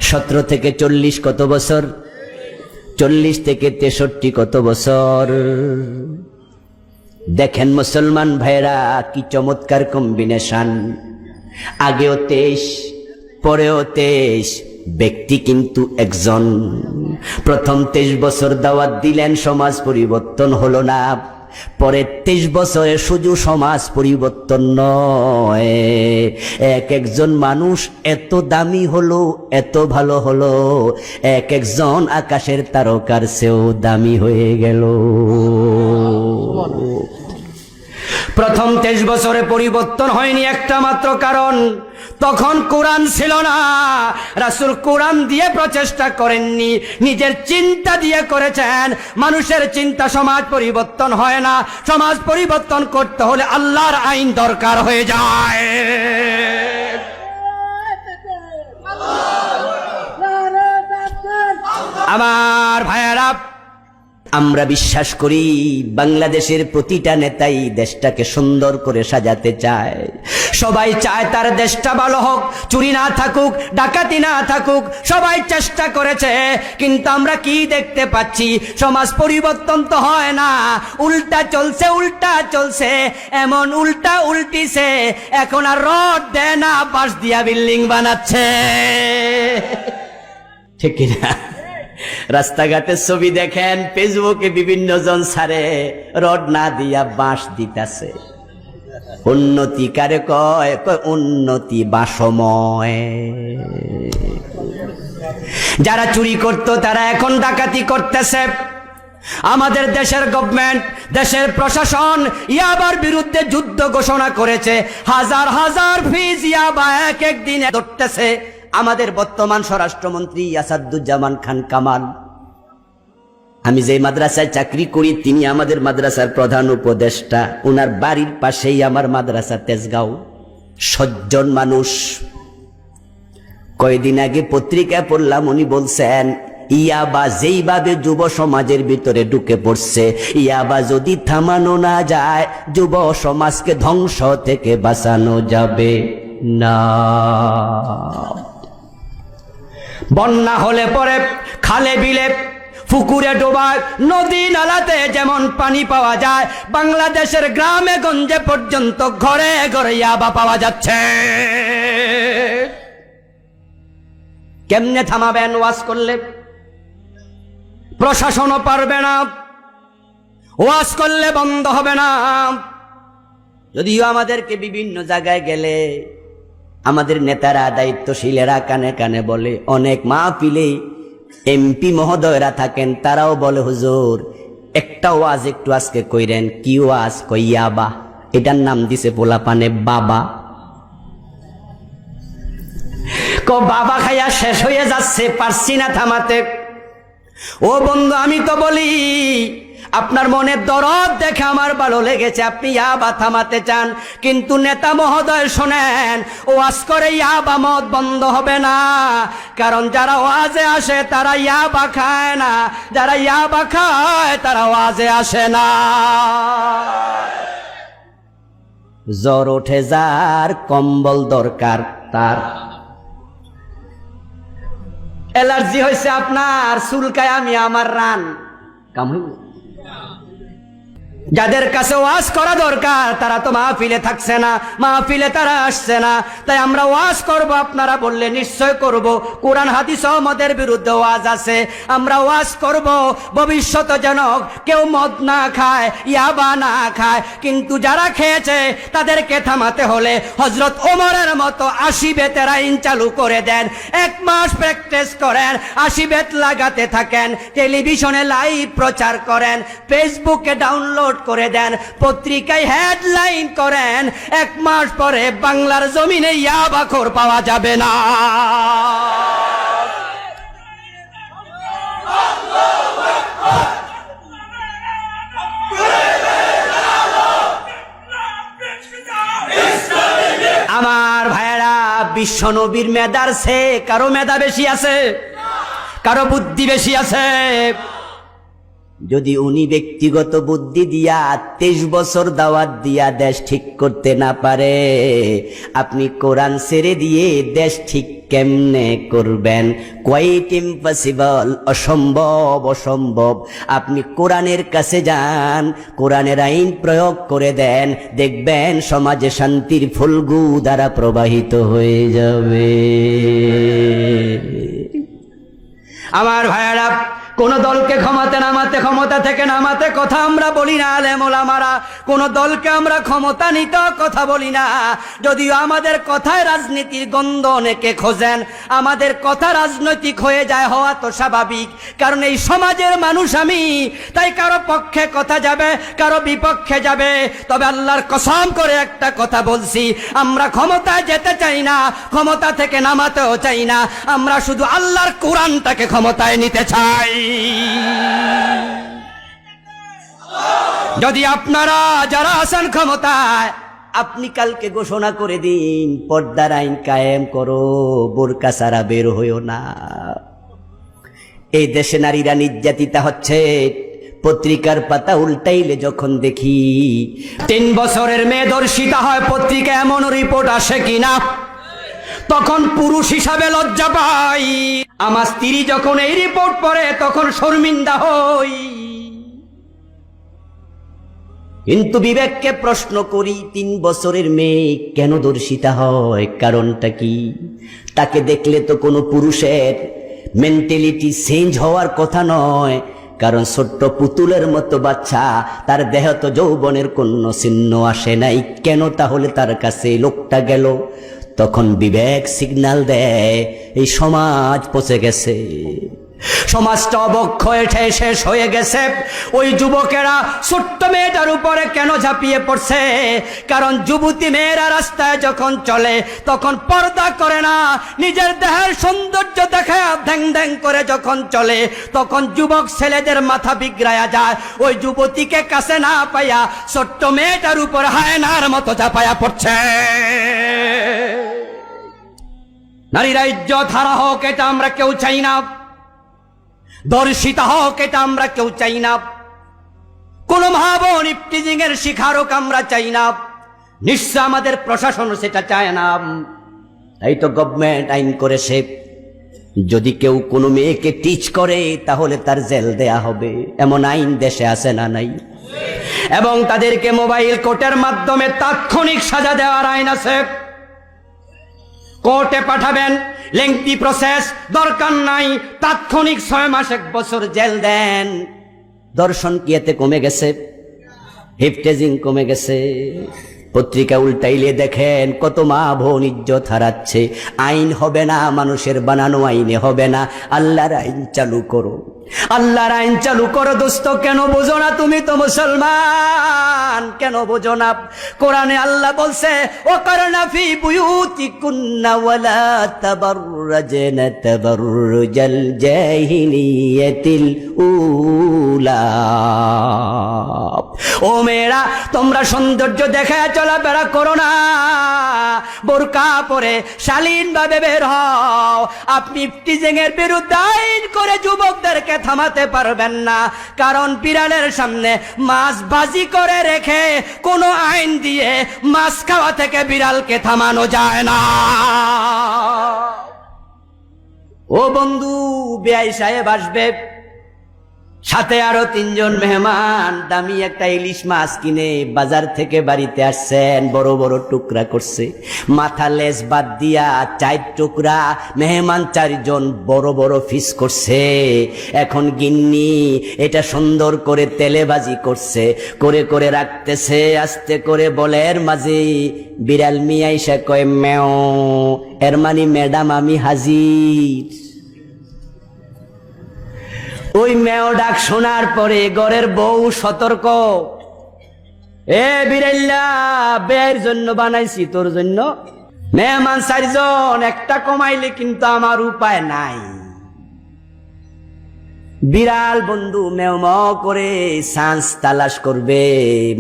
17 থেকে 40 কত বছর? 40 থেকে 63 কত বছর? দেখেন মুসলমান ভাইরা, কি চমৎকার কম্বিনেশন। আগেও 23, পরেও 23, ব্যক্তি কিন্তু একজন। প্রথম 23 বছর দাওয়াত দিলেন, সমাজ পরিবর্তন হলো না। পরে 23 বছরে শুধু সমাজ পরিবর্তন নয়, এক একজন মানুষ এত দামি হলো, এত ভালো হলো, এক একজন আকাশের তারকার চেয়েও দামি হয়ে গেল। প্রথম 23 বছরে পরিবর্তন হয়নি একটা মাত্র কারণ, তখন কোরআন ছিল না। রাসূল কোরআন দিয়ে প্রচেষ্টা করেননি, নিজের চিন্তা দিয়ে করেছেন। মানুষের চিন্তা সমাজ পরিবর্তন হয় না, সমাজ পরিবর্তন করতে হলে আল্লাহর আইন দরকার হয়ে যায়। আমার ভাইয়েরা, আমরা বিশ্বাস করি বাংলাদেশের প্রতিটা নেতাই দেশটাকে সুন্দর করে সাজাতে চায়। সবাই চায় তার দেশটা ভালো হোক, চুরি না থাকুক, ডাকাতি না থাকুক, সবাই চেষ্টা করেছে। কিন্তু আমরা কি দেখতে পাচ্ছি? সমাজ পরিবর্তন তো হয় না, উল্টা চলছে, উল্টা চলছে। এমন উল্টা উল্টিছে, এখন আর রড দেয় না, বাঁশ দিয়া বিল্ডিং বানাচ্ছে। ঠিক কিনা? রাস্তাঘাটের ছবি দেখেন, ফেসবুকে বিভিন্ন জন ছাড়ে, রড না দিয়া বাঁশ দিতেছে। উন্নতি কারে কয়? উন্নতি বাসময়। যারা চুরি করত তারা এখন ডাকাতি করতেছে। আমাদের দেশের গভর্নমেন্ট, দেশের প্রশাসন ইয়াবার বিরুদ্ধে যুদ্ধ ঘোষণা করেছে। হাজার হাজার ফিজ ইয়াবা এক এক দিনে ধরতেছে। আমাদের বর্তমান স্বরাষ্ট্রমন্ত্রী আসাদুজ্জামান খান কামাল, আমি যে মাদ্রাসায় চাকরি করি তিনি আমাদের মাদ্রাসার প্রধান উপদেষ্টা। ওনার বাড়ির পাশেই আমার মাদ্রাসা তেজগাঁও। সজ্জন মানুষ। কয়েকদিন আগে পত্রিকায় পড়লাম, উনি বলছেন ইয়াবা যেইভাবে যুব সমাজের ভিতরে ঢুকে পড়ছে, ইয়াবা যদি থামানো না যায়, যুব সমাজকে ধ্বংস থেকে বাঁচানো যাবে না। বন্যা হলে পরে খালে বিলে, পুকুরে ডোবায়, নদী নালাতে যেমন পানি পাওয়া যায়, বাংলাদেশের গ্রামে গঞ্জে পর্যন্ত ঘরে ঘরে ইয়াবা পাওয়া যাচ্ছে। কেমনে থামাবেন? ওয়াজ করলে প্রশাসনও পারবে না, ওয়াজ করলে বন্ধ হবে না। যদিও আমাদেরকে বিভিন্ন জায়গায় গেলে আমাদের নেতারা, দায়িত্বশীলেরা কানে কানে বলে, অনেক মাহফিলে এমপি মহোদয়রা থাকেন, তারাও বলে হুজুর একটা ওয়াজ একটু আজকে কইরেন। কি ওয়াজ? কইয়াবা। এটার নাম দিছে পোলাপানে বাবা। বাবা খাইয়া শেষ হয়ে যাচ্ছে, পারছি না থামাতে। ও বন্ধু, আমি তো বলি আপনার মনের দরদ দেখে আমার ভালো লেগেছে, আপনি ইয়াবা থামাতে চান, কিন্তু নেতা মহোদয় শোনেন, ওয়াজ করে ইয়াবা মদ বন্ধ হবে না। কারণ যারা ওয়াজে আসে তারা ইয়াবা খায় না, যারা ইয়াবা খায় তারা ওয়াজে আসে না। জ্বর ওঠে যার, কম্বল দরকার তার। অ্যালার্জি হয়েছে আপনার, চুলকায় আমি আমার রান কাম হইব। যাদের কাছে ওয়াজ করা দরকার তারা তো মাহফিলে থাকছে না, মাহফিলে তারা আসছে না। তাই আমরা ওয়াজ করব, আপনারা বললে নিশ্চয় করব। কোরআন হাদিস আমাদের বিরুদ্ধে ওয়াজ আছে, আমরা ওয়াজ করব ভবিষ্যতে যেন কেউ মদ না খায়, ইয়াবা না খায়। কিন্তু যারা খেয়েছে তাদেরকে থামাতে হলে হযরত ওমরের মতো 80 বেতের আইন চালু করে দেন। 1 মাস প্র্যাকটিস করেন, 80 বেত লাগাতে থাকেন, টেলিভিশনে লাইভ প্রচার করেন, ফেসবুকে ডাউনলোড করে দেন, পত্রিকায় হেডলাইন করেন। 1 মাস পরে বাংলার জমিনে ইয়াবাখোর পাওয়া যাবে না। আমার ভাইয়েরা, বিশ্ব নবীর মেধার সে কারো মেধা বেশি আছে? কারো বুদ্ধি বেশি আছে? যদি উনি ব্যক্তিগত বুদ্ধি দিয়া 23 বছর দাওয়াত দিয়া দেশ ঠিক করতে না পারে, আপনি কোরআন ছেড়ে দিয়ে দেশ ঠিক কেমনে করবেন? কোয়াইট ইম্পসিবল, অসম্ভব, অসম্ভব। আপনি কোরআনের কাছে যান, কোরআনের আইন প্রয়োগ করে দেন, দেখবেন সমাজে শান্তির ফুলগু দ্বারা প্রবাহিত হয়ে যাবে। আমার ভাইয়েরা, কোন দলকে ক্ষমতা থেকে নামাতে কথা আমরা বলি না। আলেম ওলামারা, কোন দলকে আমরা ক্ষমতা নিতে কথা বলি না। যদিও আমাদের কথায় রাজনীতির গন্ধ অনেকে খোঁজেন, আমাদের কথা রাজনৈতিক হয়ে যায়, হওয়া তো স্বাভাবিক, কারণ এই সমাজের মানুষ আমি। তাই কারো পক্ষে কথা যাবে, কারো বিপক্ষে যাবে। তবে আল্লাহর কসম করে একটা কথা বলছি, আমরা ক্ষমতায় যেতে চাই না, ক্ষমতা থেকে নামাতেও চাই না। আমরা শুধু আল্লাহর কোরআনটাকে ক্ষমতায় নিতে চাই। যদি আপনারা যারা আছেন ক্ষমতায়, আপনি কালকে ঘোষণা করে দিন, পর্দার আইন কায়েম করো, বোরকা ছাড়া বের হইও না। এই দেশে নারীরা নির্যাতিতা হচ্ছে, পত্রিকার পাতা উল্টাইলে যখন দেখি 3 বছরের মেয়ে ধর্ষিতা হয়, পত্রিকা এমন রিপোর্ট আসে কিনা, তখন পুরুষ হিসাবে লজ্জা পাই। আমার স্ত্রী যখন এই রিপোর্ট পড়ে তখন শর্মিন্দা হই। কিন্তু বিবেককে প্রশ্ন করি, 3 বছরের মেয়ে কেন ধর্ষিতা হয়? কারণটা কি? তাকে দেখলে তো কোনো পুরুষের মেন্টালিটি চেঞ্জ হওয়ার কথা নয়, কারণ ছোট্ট পুতুলের মতো বাচ্চা, তার দেহ তো যৌবনের কোনো চিহ্ন আসে নাই। কেন তাহলে তার কাছে লোকটা গেল? তখন বিবেক সিগন্যাল দেয়, এই সমাজ পচে গেছে, সমাজটা অবক্ষয় শেষ হয়ে গেছে। ওই যুবকেরা ছোট্ট মেয়েটার উপরে কেন ঝাঁপিয়ে পড়ছে? কারণ যুবতী মেয়েরা রাস্তায় যখন চলে তখন পর্দা করে না, নিজের দেহের সৌন্দর্য দেখে ধ্যাং ধ্যাং করে যখন চলে, তখন যুবক ছেলেদের মাথা বিগড়ায়া যায়। ওই যুবতীকে কাছে না পাইয়া ছোট্ট মেয়েটার উপর হায়নার মতো ঝাঁপায়া পড়ছে। নারীরা ইজ্জত হারা হোক, এটা আমরা কেউ চাই না। ধর্ষিতা হোক, এটা আমরা কেউ চাই না। কোন মা বোন ইফটিজিং এর শিকার হোক, আমরা চাই না। নিশ্চয় আমাদের প্রশাসন সেটা চায় না। তাই তো গভর্নমেন্ট আইন করেছে, যদি কেউ কোনো মেয়েকে টিচ করে তাহলে তার জেল দেয়া হবে। এমন আইন দেশে আছে না নাই? এবং তাদেরকে মোবাইল কোর্টের মাধ্যমে তাৎক্ষণিক সাজা দেওয়ার আইন আছে। কোর্টে পাঠাবেন, লেংথি প্রসেস দরকার নাই, তাৎক্ষণিক 6 মাস 1 বছর জেল দেন। দর্শন কি এতে কমে গেছে? হিপটেজিং কমে গেছে? পত্রিকা উল্টাইলে দেখেন কত মা বোন ইজ্জত হারাচ্ছে। আইন হবে না, মানুষের বানানো আইনে হবে না। আল্লাহর আইন চালু করো, আল্লাহর আইন চালু করো। দোস্ত, কেন বোঝো না? তুমি তো মুসলমান, কেন বোঝো না? কোরআনে আল্লাহ বলছে, ওয়াকারনা ফি বুয়ুতিকুন্না ওয়ালা তাবাররাজনা তাবাররুজাল জাহিলিয়াতিল উলা। ও মেয়েরা, তোমরা সৌন্দর্য দেখায় চলাফেরা করো না, বোরকা পরে শালীন ভাবে বের হও। আপনি ইফটিজিং এর বিরুদ্ধে আইন করে যুবকদেরকে থামাতে পারবেন না, কারণ বিড়ালের সামনে মাছ ভাজি করে রেখে কোনো আইন দিয়ে মাছ খাওয়া থেকে বিড়ালকে থামানো যায় না। ও বন্ধু, বেয়াই সাহেব আসবে, সাথে আরো 3 জন মেহমান দামি একটা ইলিশ মাছ কিনে বাজার থেকে বাড়িতে আসছেন, বড় বড় টুকরা করছে, মাথা লেজ বাদ দিয়া 4 টুকরা, মেহমান 4 জন বড় বড় পিস করছে। এখন গিন্নি এটা সুন্দর করে তেলে ভাজি করছে, করে করে রাখতেছে, আস্তে করে বলে এর মাঝে বিড়াল মিয়া এসে কয় মেও, এর মানে ম্যাডাম আমি হাজির। ওই মেও ডাক শোনার পরে ঘরের বউ সতর্ক, এ বিড়াল্লা বের জন্য বানাইছি তোর জন্য, মেহমান 4 জন, একটা কমাইলে কিন্তু আমার উপায় নাই। বিড়াল বন্ধু মেও ম করে চান্স তালাশ করবে,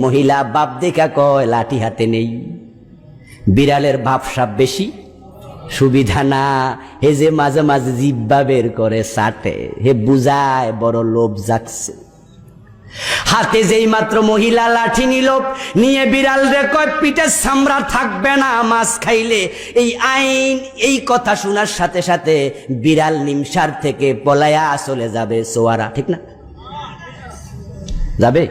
মহিলা বাপ দেখা কয় লাঠি হাতে নেই। বিড়ালের ভাবসাব বেশি, সুবিধা না, হে যে মাঝে মাঝে জিব্বা বের করে চাটে, হে বুঝায় বড় লোভ জাগছে। হাতে যেই মাত্র মহিলা লাঠি নিল, নিয়ে বিড়াল রে কয় পিঠের চামড়া থাকবে না মাছ খাইলে। এই আইন, এই কথা শোনার সাথে সাথে বিড়াল নিমসার থেকে পলায়া চলে যাবে সোয়ারা, ঠিক না? যাবে?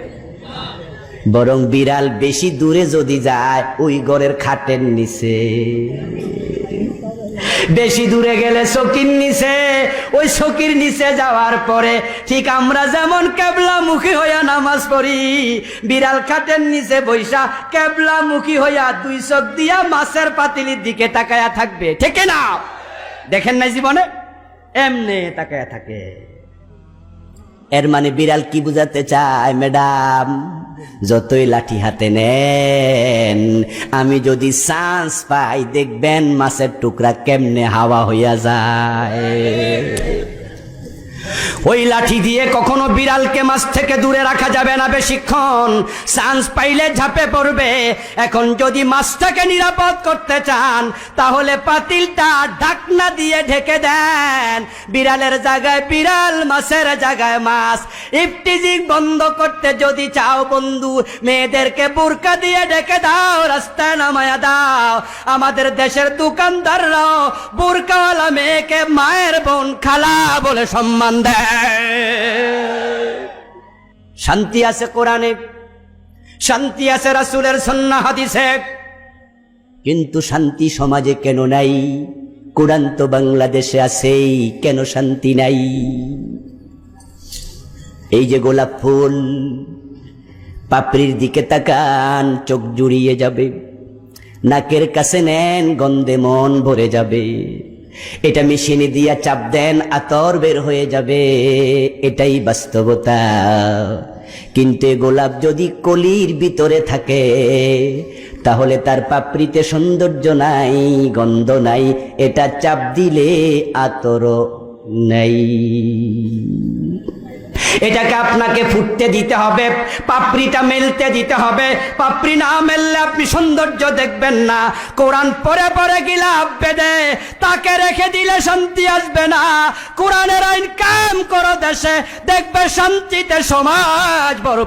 বরং বিড়াল বেশি দূরে যদি যায় ওই ঘরের খাটের নিচে, বেশি দূরে গেলে চকির নিচে, ওই চকির নিচে যাওয়ার পরে ঠিক আমরা যেমন কেবলামুখী হইয়া নামাজ পড়ি, বিড়াল খাটের নিচে বৈশা কেবলামুখী হইয়া 2 চোখ দিয়া মাছের পাতিলির দিকে তাকায়া থাকবে, ঠিক না? দেখেন নাই জীবনে এমনে তাকায়া থাকে। এর মানে বিড়াল কি বুঝাতে চায়, ম্যাডাম যতই লাঠি হাতে নেন, আমি যদি চান্স পাই দেখবেন মাছের টুকরা কেমনে হাওয়া হইয়া যায়। ওই লাঠি দিয়ে কখনো বিড়ালকে মাছ থেকে দূরে রাখা যাবে না বেশিক্ষণ, চান্স পাইলে ঝাঁপে পড়বে। এখন যদি মাছটাকে নিরাপদ করতে চান তাহলে পাতিলটা ঢাকনা দিয়ে ঢেকে দেন, বিড়ালের জায়গায় বিড়াল, মাছের জায়গায় মাছ। ইফটিজিং বন্ধ করতে যদি চাও বন্ধু, মেয়েদেরকে বোরকা দিয়ে ঢেকে দাও, রাস্তায় নামায়া দাও। আমাদের দেশের দোকানদাররাও বোরকাওয়ালা মেয়েকে মায়ের বোন, খালা বলে সম্মান দেয়। শান্তি আছে কোরআনে, শান্তি আছে রাসূলের সুন্নাহ হাদিসে, কিন্তু শান্তি সমাজে কেন নাই? কোরআন তো বাংলাদেশে আছেই, কেন শান্তি নাই? এই যে গোলাপ ফুল, পাপড়ির দিকে তাকান চোখ জুড়িয়ে যাবে, নাকের কাছে নেন গন্ধে মন ভরে যাবে। এটা মেশিনে দিয়া চাপ দেন আতর বের হয়ে যাবে, এটাই বাস্তবতা। কিন্তু গোলাপ যদি কলির ভিতরে থাকে তাহলে তার পাপড়িতে সৌন্দর্য নাই, গন্ধ নাই, এটা চাপ দিলে আতর নাই। এটাকে আপনাকে ফুটতে দিতে হবে, পাপড়িটা মেলতে দিতে হবে। পাপড়ি না মেললে আপনি সৌন্দর্য দেখবেন না। কোরআন পরে পরে গিলাফ বেঁধে তাকে রেখে দিলে শান্তি আসবে না। কোরআনের আইন কায়েম করো দেশে, দেখবে শান্তিতে সমাজ বড়